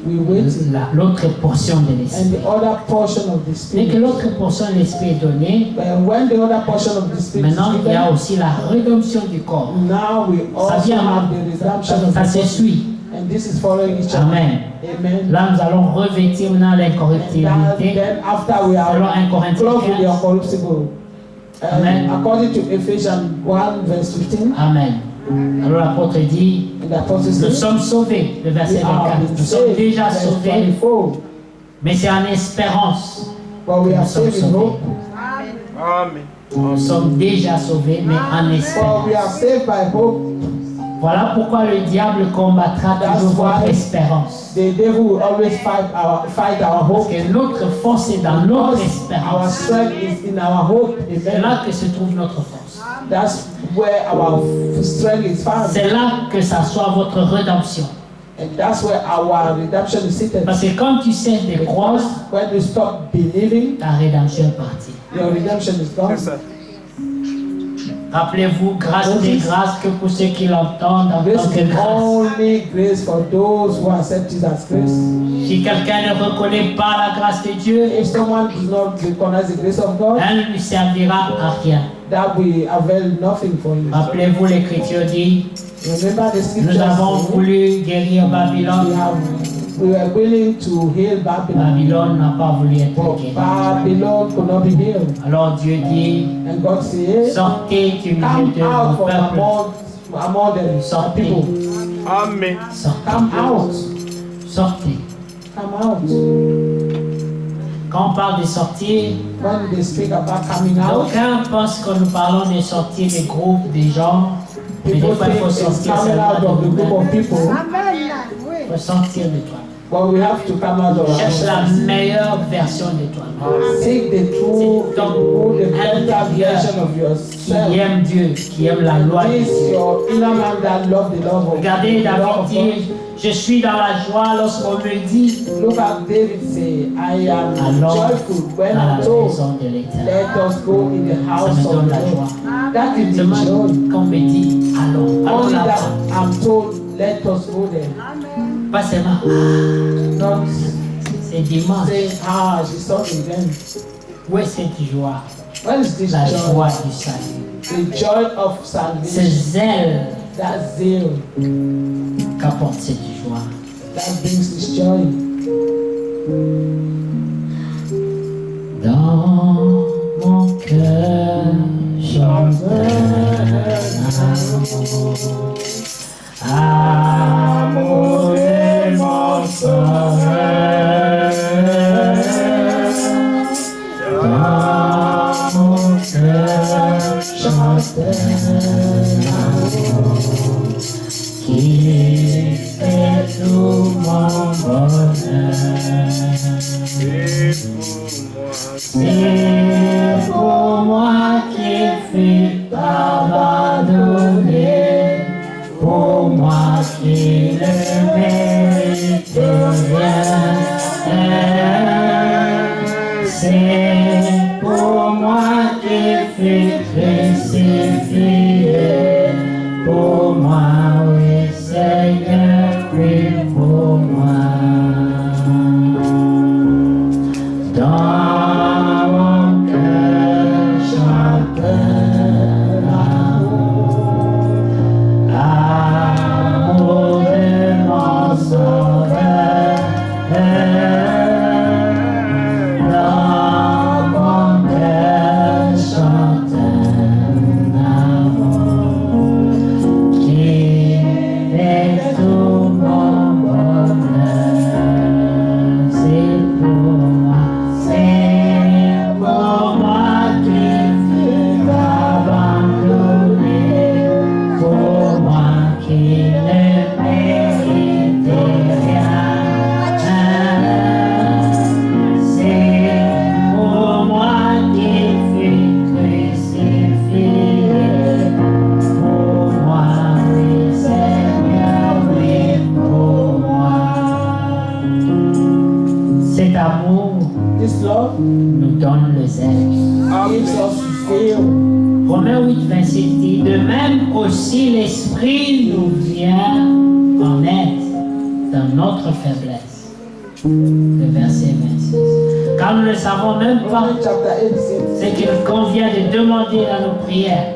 S2: we're waiting.
S1: l'autre portion de
S2: And
S1: l'Esprit.
S2: the other portion of the
S1: Dès que
S2: Spirit,
S1: l'autre portion de l'Esprit est donnée,
S2: but when the other portion of the Spirit
S1: maintenant
S2: is
S1: il y a
S2: given,
S1: aussi la rédemption du corps.
S2: now we
S1: Ça
S2: also
S1: vient,
S2: have the redemption of
S1: ça
S2: the
S1: se
S2: body.
S1: suit.
S2: And this is following each other.
S1: Amen.
S2: Amen.
S1: Là, nous allons revêtir maintenant
S2: And
S1: l'incorruptibilité.
S2: then after we
S1: Selon 1
S2: are
S1: Corinthiens
S2: clothed with the
S1: 15.
S2: uncorruptible.
S1: Amen.
S2: According to Ephesians 1 verse 15,
S1: Amen. Alors l'apôtre dit,
S2: and the apostle
S1: nous
S2: says,
S1: sommes sauvés, le verset
S2: we are
S1: 24.
S2: been
S1: Nous sommes
S2: saved,
S1: déjà
S2: verse
S1: sauvés,
S2: 24,
S1: mais c'est en espérance.
S2: but we are
S1: Nous sommes
S2: saved in
S1: sauvés.
S2: hope.
S3: Amen.
S1: Nous sommes déjà sauvés, mais en
S2: For we
S1: espérance.
S2: are saved by hope.
S1: Voilà pourquoi le diable combattra toujours votre espérance.
S2: The devil will always fight our
S1: Parce
S2: hope.
S1: que notre force est dans notre
S2: Our
S1: espérance.
S2: strength is in our hope.
S1: C'est
S2: Amen.
S1: là que se trouve notre force.
S2: That's where our strength is found.
S1: C'est là que s'assoit votre rédemption.
S2: And that's where our redemption is seated.
S1: Parce que quand tu cesses de croire,
S2: When you stop believing,
S1: ta rédemption est partie.
S2: your redemption is gone.
S3: C'est ça.
S1: Rappelez-vous, grâce des grâces que pour ceux qui l'entendent en
S2: Grace
S1: tant que
S2: is
S1: grâce.
S2: only grace for those who accept it as grace.
S1: Si quelqu'un ne reconnaît pas la grâce de Dieu,
S2: If someone does not recognize the grace of God,
S1: elle ne lui servira à rien.
S2: that will avail nothing for you.
S1: Rappelez-vous, l'Écriture dit,
S2: Remember the
S1: nous
S2: scriptures.
S1: avons voulu guérir Babylone.
S2: We were willing to heal Babylon,
S1: Babylone n'a pas voulu être
S2: but
S1: guérie.
S2: Babylon could not be healed.
S1: Alors Dieu dit,
S2: And God said,
S1: sortez du milieu
S2: come
S1: de
S2: out
S1: mon
S2: from
S1: peuple.
S2: among them,
S1: Sortez.
S2: people.
S3: Amen.
S1: Sortez.
S2: Come out.
S1: Sortez.
S2: Come out.
S1: Quand on parle de sortir,
S2: When they speak about coming out,
S1: d'aucuns pensent que nous parlons de sortir des groupes, des gens. Mais des
S2: people
S1: fois, il
S2: think
S1: faut
S2: it's
S1: sortir
S2: coming
S1: seulement
S2: out
S1: de
S2: of the group
S1: nous-mêmes.
S2: of people,
S1: Il faut sortir de toi.
S2: but we have to come out of
S1: Cherche la
S2: ourselves.
S1: meilleure version de toi.
S2: Seek the true, the better version of
S1: Qui
S2: yourself.
S1: aime Dieu, qui aime la loi de
S2: This
S1: Dieu.
S2: your inner man that love the love of
S1: Regardez,
S2: the love
S1: David
S2: of
S1: dit, je suis dans la joie lorsqu'on me dit,
S2: God. Look at David say, I am
S1: allons
S2: joyful when
S1: dans la
S2: I'm told,
S1: maison de l'Éternel.
S2: let us go in the
S1: Ça
S2: house
S1: me
S2: of
S1: donne
S2: the
S1: la
S2: Lord.
S1: joie.
S2: That is the
S1: Seulement
S2: joy.
S1: qu'on me dit, allons, allons
S2: Only
S1: là-bas.
S2: that I'm told, let us go there.
S1: Pas seulement,
S2: Not
S1: c'est dimanche.
S2: saying, she's something then.
S1: Où est cette joie?
S2: What is this
S1: La
S2: joy?
S1: joie du salut.
S2: The joy of
S1: Ce
S2: salvation.
S1: zèle
S2: That zeal
S1: qu'apporte cette joie.
S2: that brings this joy.
S1: Dans mon cœur, j'entends amour de mon sauveur. Dans mon cœur, j'entends l'amour qui est tout mon bonheur. C'est pour moi qui fais ta étincelle.
S2: gives us feel.
S1: Romains 8, 26 dit, de même aussi l'Esprit nous vient en aide dans notre faiblesse. Le verset 26. Car nous ne savons même pas
S2: Romans chapter 8
S1: ce
S2: says,
S1: qu'il convient de demander dans nos prières.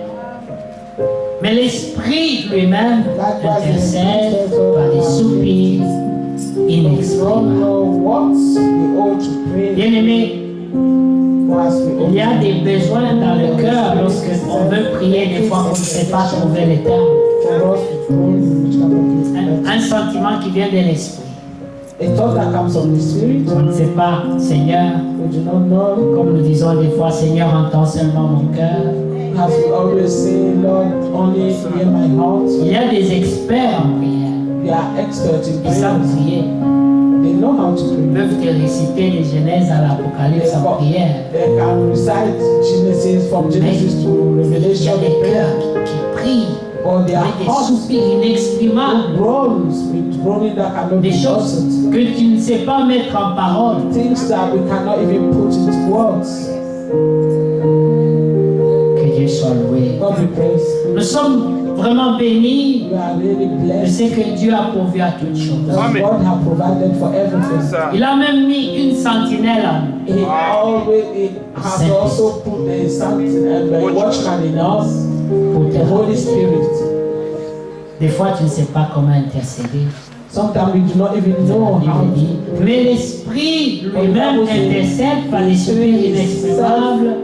S1: Mais l'Esprit lui-même intercède par des soupirs
S2: we don't
S1: inexprimables.
S2: know what we ought to pray
S1: Bien-aimés,
S2: for as we
S1: il y
S2: ought
S1: a des besoins dans le cœur lorsque on veut prier, des fois on ne sait pas trouver les termes.
S2: for us to pray which kind of
S1: Un sentiment qui vient de l'Esprit.
S2: a thought that comes from the Spirit.
S1: On ne sait pas, Seigneur,
S2: We do not know.
S1: comme nous disons des fois, Seigneur, entends seulement mon cœur.
S2: As we always say, Lord, only hear my heart.
S1: Il y a des experts en prière.
S2: They are experts in
S1: Ils savent
S2: prayer.
S1: prier.
S2: They know how to
S1: Ils
S2: pray.
S1: peuvent te réciter de Genèse à l'Apocalypse en prière.
S2: They can recite Genesis from Genesis to
S1: Il y
S2: Revelation
S1: a des
S2: in prayer.
S1: cœurs qui prient
S2: But their
S1: avec des
S2: hearts
S1: soupirs inexprimables.
S2: groans with groaning that cannot
S1: Des
S2: be
S1: choses
S2: uttered.
S1: que tu ne sais pas mettre en parole.
S2: Things that we cannot even put into words.
S1: Que Dieu soit loué.
S2: God be praised.
S1: Nous sommes vraiment bénis.
S2: We are really
S1: Je
S2: blessed.
S1: sais que Dieu a pourvu à toutes choses.
S2: That
S3: Amen.
S2: God has provided for everything.
S3: Ça.
S1: Il a même mis une sentinelle en nous.
S2: He has also put a something a watchman in us,
S1: Pour te
S2: the Holy
S1: rappeler.
S2: Spirit.
S1: Des fois, tu ne sais pas comment intercéder.
S2: Sometimes we do not even
S1: La
S2: know how
S1: Bible dit,
S2: to.
S1: mais l'Esprit lui-même intercède par les soupirs inexprimables.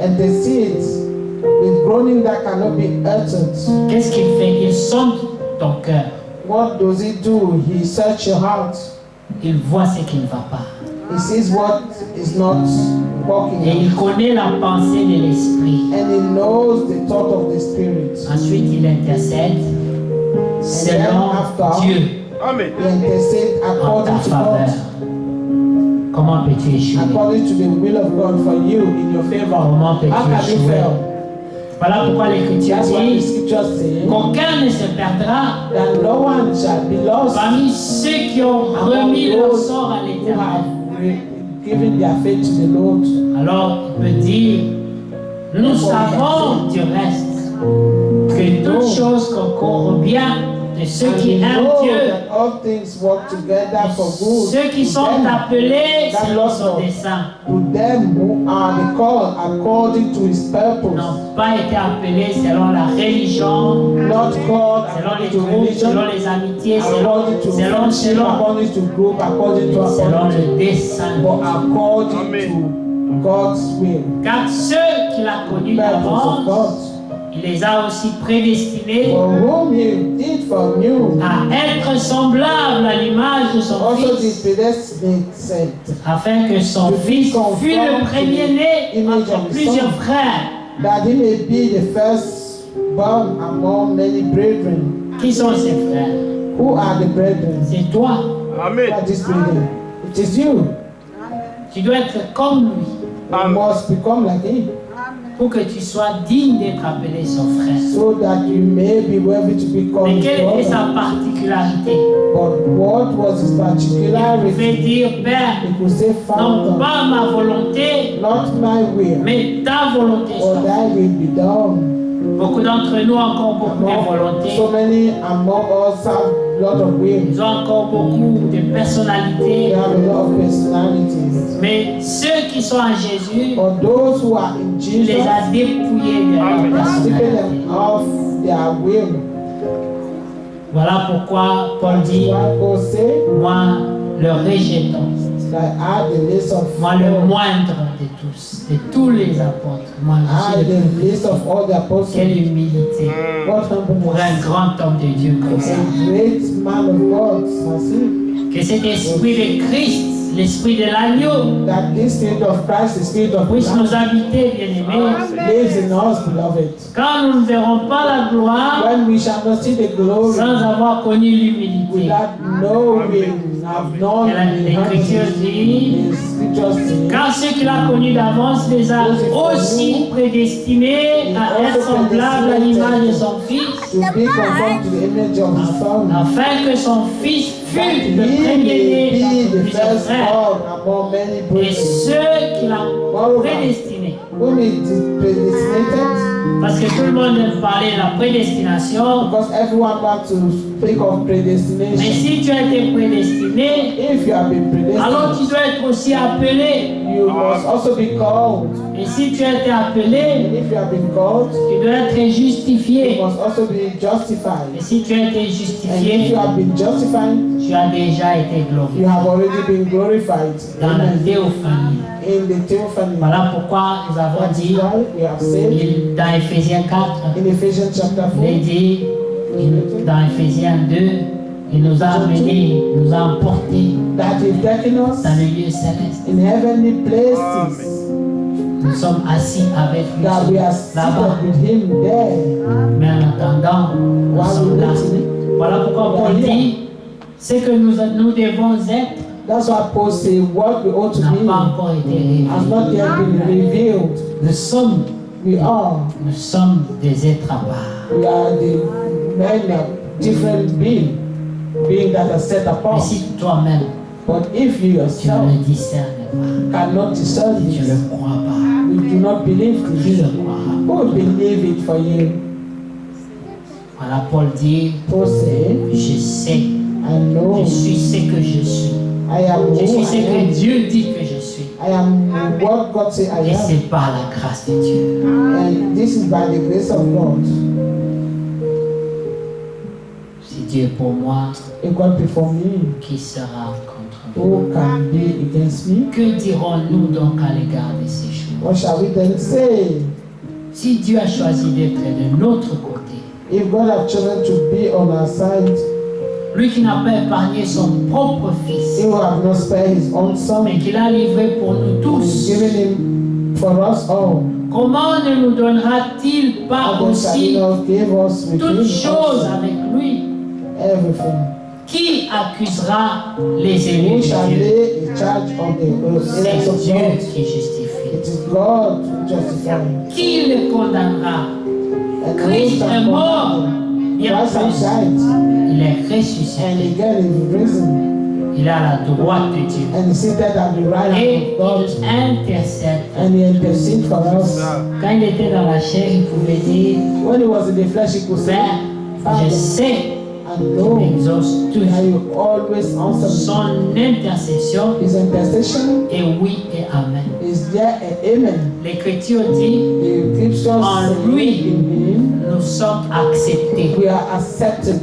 S2: And they see it with groaning that cannot be uttered.
S1: Qu'est-ce qu'il fait? Il sonde ton cœur.
S2: What does he do? He searches your heart.
S1: Il voit ce qui ne va pas.
S2: He sees what is not
S1: Et
S2: working.
S1: il connaît la pensée de l'Esprit.
S2: And he knows the thought of the Spirit.
S1: Ensuite, il intercède selon Dieu
S3: Amen.
S2: He intercedes
S1: en ta
S2: according to
S1: faveur.
S2: God.
S1: Comment peux-tu échouer?
S2: According to the will of God for you in your favor.
S1: Comment
S2: How can
S1: peux-tu
S2: you
S1: échouer?
S2: fail?
S1: Voilà pourquoi l'Écriture
S2: That's what the
S1: dit
S2: scriptures say.
S1: qu'aucun ne se perdra
S2: That no one shall be lost
S1: parmi ceux qui ont
S2: among
S1: remis leur
S2: those
S1: sort à
S2: who
S1: l'Éternel.
S2: have given their faith to the Lord.
S1: Alors, il peut dire, nous savons du reste que toutes choses concourent bien de ceux
S2: And
S1: qui
S2: we
S1: aiment
S2: know
S1: Dieu,
S2: that all things work together for good.
S1: ceux qui
S2: to
S1: sont
S2: them,
S1: appelés selon son dessein,
S2: to them who are the called according to his purpose.
S1: n'ont pas été appelés selon la religion,
S2: Not called
S1: selon
S2: according
S1: les
S2: to
S1: groupes, selon
S2: religion,
S1: les amitiés,
S2: according to
S1: selon,
S2: friendship, according to group, according to
S1: selon
S2: according
S1: le dessein.
S2: but according
S3: Amen.
S2: to God's will.
S1: Car ceux qu'il a connus
S2: Purpose of
S1: d'avance,
S2: God.
S1: il les a aussi prédestinés
S2: For whom he did foreknew,
S1: à être semblables à l'image de son
S2: also
S1: Fils,
S2: did predestinate,
S1: afin que son Fils fût le premier-né entre plusieurs frères.
S2: that he may be the firstborn among many brethren.
S1: Qui sont ces frères?
S2: Who are the brethren?
S1: C'est toi.
S3: Amen.
S2: What is brethren? It is you.
S1: Tu dois être comme lui
S2: You must become like him,
S1: pour que tu sois digne d'être appelé son frère.
S2: so that you may be worthy to be called
S1: Mais
S2: his
S1: quelle était
S2: brother.
S1: sa particularité?
S2: But what was his
S1: Il pouvait
S2: particularity?
S1: dire, Père,
S2: He could say,
S1: non
S2: Father,
S1: pas ma volonté,
S2: not my will,
S1: mais ta volonté
S2: but
S1: soit faite.
S2: thy will be done.
S1: Beaucoup d'entre nous ont encore beaucoup de volontés.
S2: So many among us have a lot of will.
S1: Ils ont encore beaucoup de
S2: They
S1: personnalités.
S2: have a lot of personalities.
S1: Mais ceux qui sont en Jésus,
S2: But those who are in
S1: il les
S2: Jesus,
S1: a dépouillés de leur
S3: Amen.
S2: taken
S1: personnalité.
S2: them off their will.
S1: Voilà pourquoi Paul dit,
S2: What Paul say,
S1: moi le rejeton,
S2: that are the list of
S1: moi le moindre de tous les apôtres. Moi
S2: are
S1: je suis le
S2: the
S1: plus
S2: list of all the apostles.
S1: Quelle humilité
S2: What
S1: pour un
S2: humbleness.
S1: grand homme de Dieu comme ça.
S2: A great man of God, has he?
S1: Que cet esprit de Christ, l'esprit de l'agneau,
S2: That this spirit of Christ, the spirit of
S1: puisse
S2: Christ,
S1: nous habiter, bien-aimés.
S2: lives in us, beloved.
S1: Quand nous ne verrons pas la gloire
S2: When we shall not see the glory
S1: sans avoir connu l'humilité.
S2: without knowing, have known
S1: Et l'Écriture dit,
S2: the scriptures say,
S1: car ceux qu'il a connus d'avance les a aussi prédestinés à être semblables à l'image de son Fils,
S2: to be conformed to the image of his son,
S1: afin que son Fils
S2: that
S1: fût
S2: he
S1: le premier-né
S2: may be
S1: entre
S2: the
S1: plusieurs frères.
S2: firstborn among many
S1: Et
S2: brethren.
S1: ceux qu'il a prédestinés,
S2: When it is predestinated,
S1: Parce que tout le monde aime parler de la prédestination.
S2: because everyone wants to speak of
S1: Mais
S2: predestination.
S1: si tu as été prédestiné,
S2: If you have been
S1: alors tu
S2: predestined,
S1: dois être aussi appelé.
S2: you must also be called.
S1: Et si tu as été appelé,
S2: And if you have been called,
S1: tu dois être
S2: you
S1: justifié.
S2: must also be
S1: Et
S2: justified.
S1: si tu as été
S2: And if
S1: justifié,
S2: you have been justified,
S1: tu as déjà été
S2: you
S1: glorifié
S2: have already been glorified.
S1: dans la
S2: Amen.
S1: théophanie.
S2: In the theophany.
S1: Voilà pourquoi nous avons
S2: That's
S1: dit
S2: why we have said
S1: dans Éphésiens 4,
S2: in Ephesians chapter
S1: il est
S2: 4,
S1: dit dans Éphésiens 2, il nous a amenés, nous a emportés
S2: that He's taken us
S1: dans le lieu céleste.
S2: in heavenly places,
S1: Nous sommes assis avec lui
S2: that we are
S1: là-bas.
S2: seated with Him there.
S1: Mais en attendant, nous
S2: While
S1: sommes
S2: we
S1: là.
S2: waiting,
S1: Voilà pourquoi Paul dit ce que nous devons être
S2: that's why Paul says what we ought to
S1: n'a
S2: be
S1: pas encore été révélé.
S2: has not yet been revealed.
S1: Nous sommes des êtres à part.
S2: We are the men of different being that are set
S1: Mais
S2: apart.
S1: si toi-même,
S2: But if you
S1: tu ne
S2: yourself
S1: le discernes pas,
S2: cannot discern
S1: si tu ne
S2: this,
S1: le crois pas,
S2: you do not believe
S1: qui
S2: this.
S1: le croira?
S2: Who will believe it for you?
S1: Voilà, Paul dit,
S2: Paul said,
S1: je sais,
S2: I know
S1: je suis ce que je suis.
S2: I am
S1: Je
S2: who
S1: suis ce
S2: I
S1: que
S2: am.
S1: Dieu dit que je suis.
S2: I am what God says I
S1: Et
S2: am.
S1: c'est par la grâce de Dieu.
S2: And this is by the grace of God.
S1: Si Dieu est pour moi,
S2: If God be for me,
S1: qui sera contre
S2: who
S1: moi?
S2: can be against me?
S1: Que dirons-nous donc à l'égard de ces choses?
S2: What shall we then say?
S1: Si Dieu a choisi d'être de notre côté,
S2: If God has chosen to be on our side,
S1: lui qui n'a pas épargné son propre Fils,
S2: He will have not spared His own Son.
S1: mais qu'il a livré pour nous
S2: He's
S1: tous,
S2: given Him for us all.
S1: comment ne nous donnera-t-il pas
S2: And then shall He
S1: aussi
S2: not give us with
S1: toutes
S2: Him
S1: choses
S2: also
S1: avec lui?
S2: everything?
S1: Qui accusera les élus
S2: Who
S1: de
S2: shall
S1: Dieu?
S2: lay a charge on the elect
S1: C'est
S2: of
S1: Dieu
S2: God?
S1: qui justifie.
S2: It is God who justifies.
S1: Qui le condamnera?
S2: And
S1: Christ
S2: who
S1: est
S2: shall
S1: mort.
S2: condemn?
S1: Bien
S2: Christ has
S1: plus,
S2: died,
S1: il est
S2: and
S1: ressuscité.
S2: again He is risen,
S1: Il est à la droite de Dieu.
S2: and He is seated at the right hand
S1: Et
S2: of God,
S1: il intercède.
S2: and He intercedes for us.
S1: Quand il était dans la chair, il pouvait dire,
S2: When He was in the flesh, He could say,
S1: Père, je
S2: Father,
S1: sais
S2: I
S1: qu'il
S2: know
S1: m'exauce
S2: that
S1: toujours.
S2: You always answer me.
S1: Son intercession
S2: His intercession
S1: est oui et amen.
S2: is there and amen.
S1: L'Écriture dit,
S2: The scriptures
S1: En
S2: say
S1: lui.
S2: in Him
S1: nous sommes acceptés.
S2: we are accepted.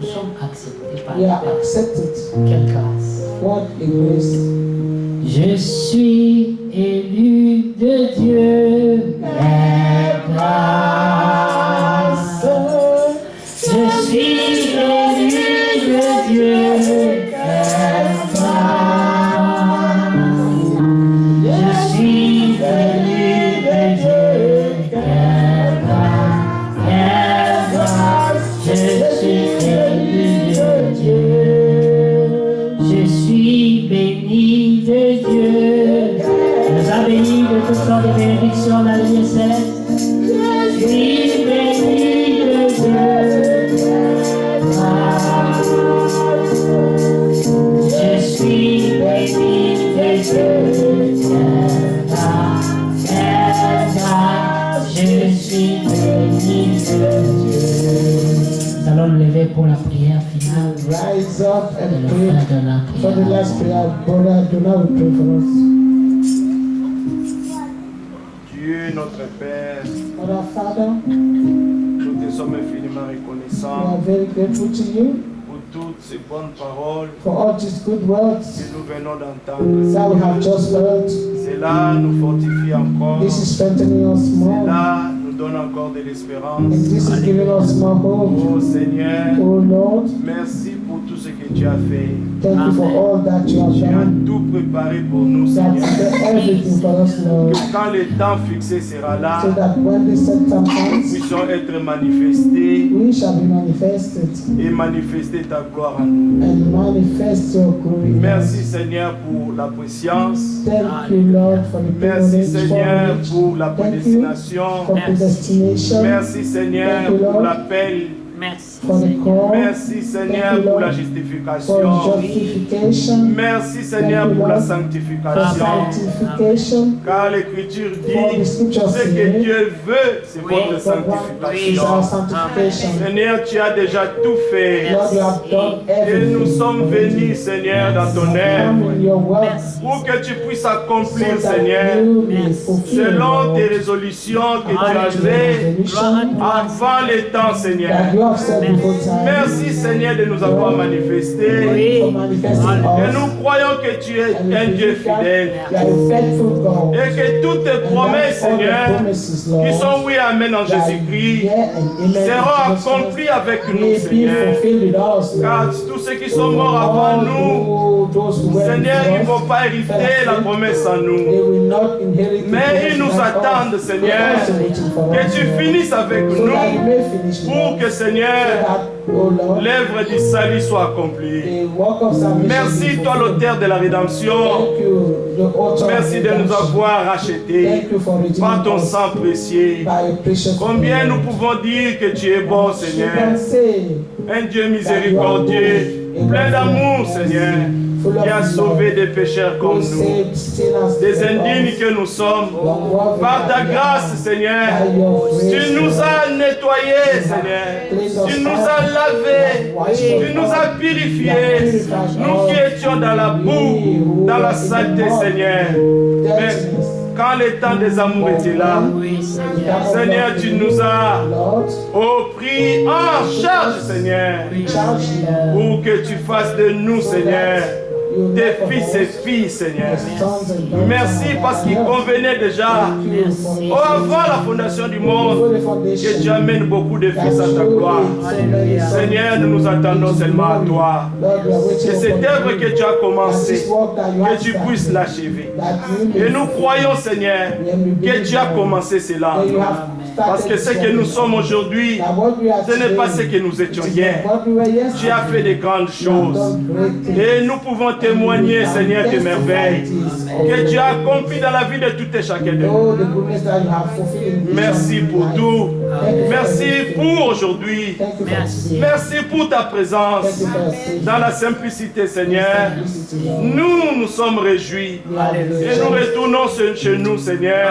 S1: Nous sommes acceptés par
S2: We
S1: le
S2: are
S1: Père.
S2: accepted.
S1: Quelle grâce.
S2: What a grace.
S1: Je suis élu de Dieu. Quelle grâce. Je suis élu de Dieu. Quelle grâce. Je suis élu de Dieu. Quelle grâce. Quelle grâce. Je suis élu de Dieu. Je suis béni de Dieu. Il nous a bénis de toutes sortes de bénédictions dans le lieu céleste. Je suis béni de Dieu. Je suis béni de Dieu. Je suis béni de Dieu. Nous allons nous lever pour la prière finale.
S2: Rise up
S1: Et
S2: and
S1: le
S2: pray.
S1: frère de la
S2: For the
S1: prière.
S2: last prayer, brother, do not pray for us.
S3: Dieu, notre Père,
S2: Our Father,
S3: nous te sommes infiniment
S2: we are
S3: reconnaissants
S2: very grateful to you
S3: pour toutes ces bonnes paroles
S2: for all these good words
S3: que nous venons d'entendre.
S2: that we have
S3: Seigneur.
S2: just heard.
S3: Cela nous fortifie encore.
S2: This is strengthening us more,
S3: Cela nous donne encore de l'espérance.
S2: and this is giving us more hope.
S3: Oh Seigneur,
S2: Oh Lord,
S3: merci pour tout ce que tu as fait.
S2: thank you for all that you have
S3: Tu as
S2: done.
S3: tout préparé pour nous,
S2: That you
S3: Seigneur.
S2: did everything for us, Lord,
S3: Que quand le temps fixé sera là,
S2: so that when the set time
S3: nous
S2: comes,
S3: puissions être manifestés
S2: we shall be manifested
S3: et manifester ta gloire en nous.
S2: and manifest your glory.
S3: Merci Seigneur pour la préscience.
S2: Thank you, Lord, for the
S3: Merci
S2: privilege,
S3: Seigneur
S2: for
S3: pour la
S2: Thank you
S3: prédestination.
S2: for predestination.
S3: Merci Seigneur
S2: Thank you,
S3: pour
S2: Lord.
S3: l'appel.
S1: Merci.
S3: Merci Seigneur pour la justification. Merci Seigneur pour la sanctification. Car l'Écriture dit ce que Dieu veut, c'est votre sanctification. Seigneur, tu as déjà tout fait. Et nous sommes venus, Seigneur, dans ton œuvre pour que tu puisses accomplir, Seigneur, selon tes résolutions que tu avais avant les temps, Seigneur. Merci, Seigneur, de nous avoir manifesté. Et nous croyons que tu es un Dieu fidèle. Et que toutes tes promesses, Seigneur, qui sont oui, amen en Jésus-Christ, seront accomplies avec nous, Seigneur. Car tous ceux qui sont morts avant nous, Seigneur, ils ne vont pas hériter la promesse en nous. Mais ils nous attendent, Seigneur, que tu finisses avec nous pour que, Seigneur, l'œuvre du salut soit accomplie. Merci, toi, l'auteur de la rédemption. Merci de nous avoir rachetés par ton sang précieux. Combien nous pouvons dire que tu es bon, Seigneur, un Dieu miséricordieux, plein d'amour, Seigneur, qui a sauvé des pécheurs comme nous, des indignes que nous sommes. Par ta grâce, Seigneur, tu nous as nettoyés, Seigneur. Tu nous as lavés, tu nous as purifiés. Nous qui étions dans la boue, dans la saleté, Seigneur. Mais quand le temps des amours était là, Seigneur, tu nous as pris en charge, Seigneur, pour que tu fasses de nous, Seigneur, tes fils et filles, Seigneur. Merci parce qu'il convenait déjà, avant la fondation du monde, que tu amènes beaucoup de fils à ta gloire. Seigneur, nous nous attendons seulement à toi. Que cette œuvre que tu as commencée, que tu puisses l'achever. Et nous croyons, Seigneur, que tu as commencé cela. Parce que ce que nous sommes aujourd'hui, ce n'est pas ce que nous étions hier. Tu as fait de grandes choses. Et nous pouvons témoigner, Seigneur, tes merveilles que tu as accompli dans la vie de tout et chacun de nous. Merci pour tout. Merci pour aujourd'hui. Merci pour ta présence. Dans la simplicité, Seigneur, nous sommes réjouis. Et nous retournons chez nous, Seigneur,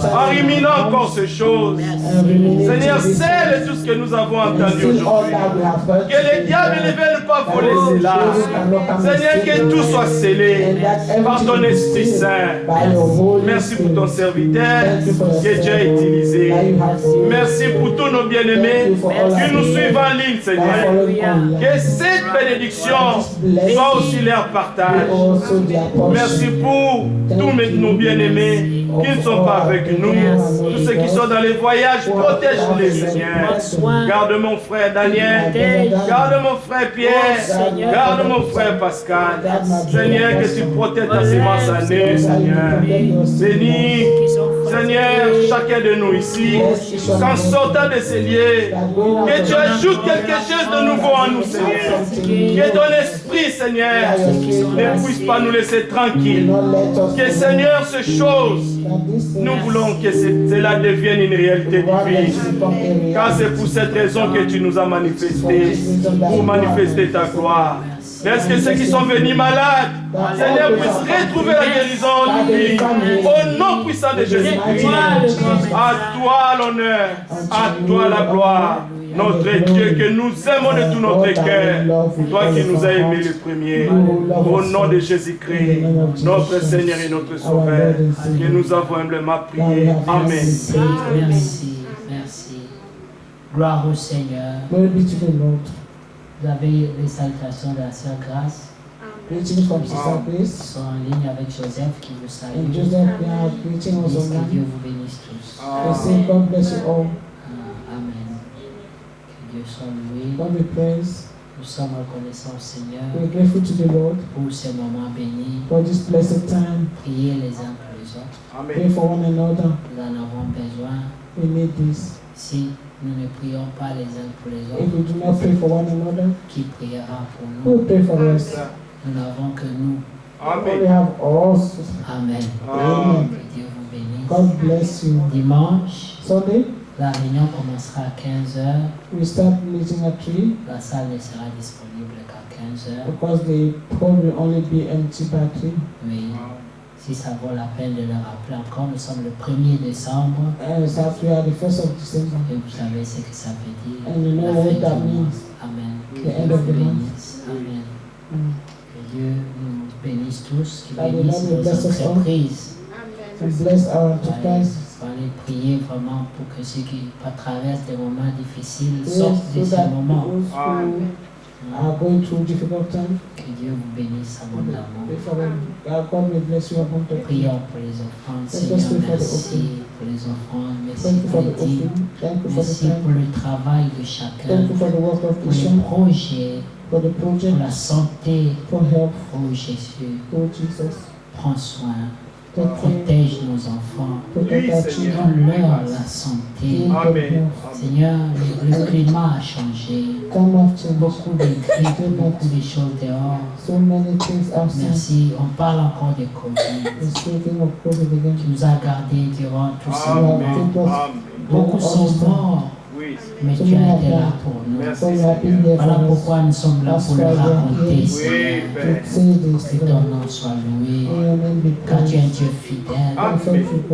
S3: en ruminant encore ces choses. Seigneur, scelle tout ce que nous avons entendu aujourd'hui. Que le diable ne vienne pas voler cela. Seigneur, que tout soit scellé par ton Esprit Saint. Merci pour ton serviteur que tu as utilisé. Merci pour tous nos bien-aimés qui nous suivent en ligne, Seigneur. Que cette bénédiction soit aussi leur partage. Merci pour tous nos bien-aimés qui ne sont pas avec nous. Tous ceux qui sont dans les voyages, protège-les, Seigneur. Garde mon frère Daniel. Garde mon frère Pierre. Garde mon frère Pascal. Seigneur, que tu protèges ta sémence à nous, Seigneur. Bénis, Seigneur, chacun de nous ici, qu'en sortant de ces lieux, que tu ajoutes quelque chose de nouveau en nous, Seigneur. Que ton esprit, Seigneur, ne puisse pas nous laisser tranquilles. Que, Seigneur, ces choses, nous voulons que cela devienne une réalité divine. Car c'est pour cette raison que tu nous as manifesté, pour manifester ta gloire. Est-ce que ceux qui sont venus malades, Seigneur, puissent retrouver la guérison divine au nom puissant de Jésus-Christ. À toi l'honneur, à toi la gloire, notre Dieu que nous aimons de tout notre cœur, toi qui nous as aimés le premier, au nom de Jésus-Christ, notre Seigneur et notre Sauveur, que nous avons humblement prié. Amen.
S1: Merci, merci. Gloire au Seigneur. Vous avez les salutations de la sœur Grâce.
S2: Greetings from Sister
S1: Ils
S2: Grace.
S1: sont en ligne avec Joseph qui vous salue.
S2: And Joseph, we are greeting us
S1: Que
S2: online.
S1: Dieu vous bénisse tous.
S2: We say God bless you all.
S1: Amen. Que Dieu soit loué.
S2: God be praised.
S1: Nous sommes reconnaissants au Seigneur
S2: We are grateful to the Lord
S1: pour ces moments bénis.
S2: for this blessed time.
S1: Priez les uns pour les autres.
S2: Pray for one another.
S1: Nous en avons besoin.
S2: We need this.
S1: Si nous ne prions pas les uns pour les
S2: If
S1: autres,
S2: we do not pray for one another,
S1: qui priera pour
S2: who
S1: nous?
S2: will pray for us?
S1: Nous n'avons que nous.
S2: We only have us.
S1: Amen.
S2: Amen.
S1: Que Dieu vous bénisse.
S2: God bless you.
S1: Dimanche,
S2: Sunday,
S1: La réunion commencera à 15h.
S2: We start meeting at 3.
S1: La salle ne sera disponible qu'à 15h.
S2: Because the hall will only be empty by 3.
S1: Oui. Si ça vaut la peine de le rappeler encore, nous sommes le 1er décembre.
S2: So we are the 1st of December.
S1: Et vous savez ce que ça veut dire.
S2: And you know
S1: La fin
S2: what that
S1: du mois.
S2: means.
S1: Amen.
S2: The end of the month.
S1: Amen. Que Dieu nous bénisse tous, qu'il
S2: That the
S1: bénisse
S2: Lord will
S1: nos
S2: bless us all.
S1: entreprises.
S2: And bless our
S1: Ouais,
S2: enterprise.
S1: il faut aller prier vraiment pour que ceux qui traversent des moments difficiles
S2: Yes,
S1: sortent de
S2: so
S1: ces
S2: that
S1: moments.
S2: those who are going through difficult times,
S1: Que Dieu vous bénisse abondamment.
S2: God will bless you abundantly.
S1: Prions pour les offrandes.
S2: Let us
S1: Seigneur,
S2: pray for the
S1: merci
S2: offering.
S1: pour les offrandes. Merci
S2: Thank you
S1: pour
S2: for
S1: les
S2: the
S1: dîmes.
S2: offering. Thank you for the
S1: Merci pour
S2: time.
S1: le travail de chacun.
S2: Thank you for the work of
S1: Pour
S2: each
S1: les
S2: one.
S1: projets,
S2: For the
S1: pour
S2: project.
S1: la santé.
S2: For help.
S1: Oh Jésus,
S2: Oh Jesus.
S1: prends soin.
S2: Take care.
S1: Protège nos enfants.
S2: Protect our
S3: Oui, Seigneur.
S2: children.
S1: Donne-leur la santé.
S2: Give them
S3: Amen.
S2: health.
S1: Seigneur, le climat a changé.
S2: Come of change.
S1: Beaucoup de grippe, beaucoup de choses dehors.
S2: So many things outside.
S1: Merci. On parle encore de Covid.
S2: We're speaking of COVID again.
S1: Tu nous as gardés durant tous ces
S3: Amen.
S1: moments.
S3: Amen.
S1: Beaucoup sont morts,
S3: Oui.
S1: mais tu as été là pour nous.
S3: Merci,
S2: So we have been
S3: Seigneur.
S2: here
S1: Voilà
S2: for us.
S1: pourquoi nous sommes là pour le raconter, Seigneur.
S3: Oui, Père.
S2: To say this,
S1: Que ton nom soit loué,
S2: May your name be
S1: car tu es un
S2: praised.
S1: Dieu fidèle.
S3: Amen.
S2: Thank you, God.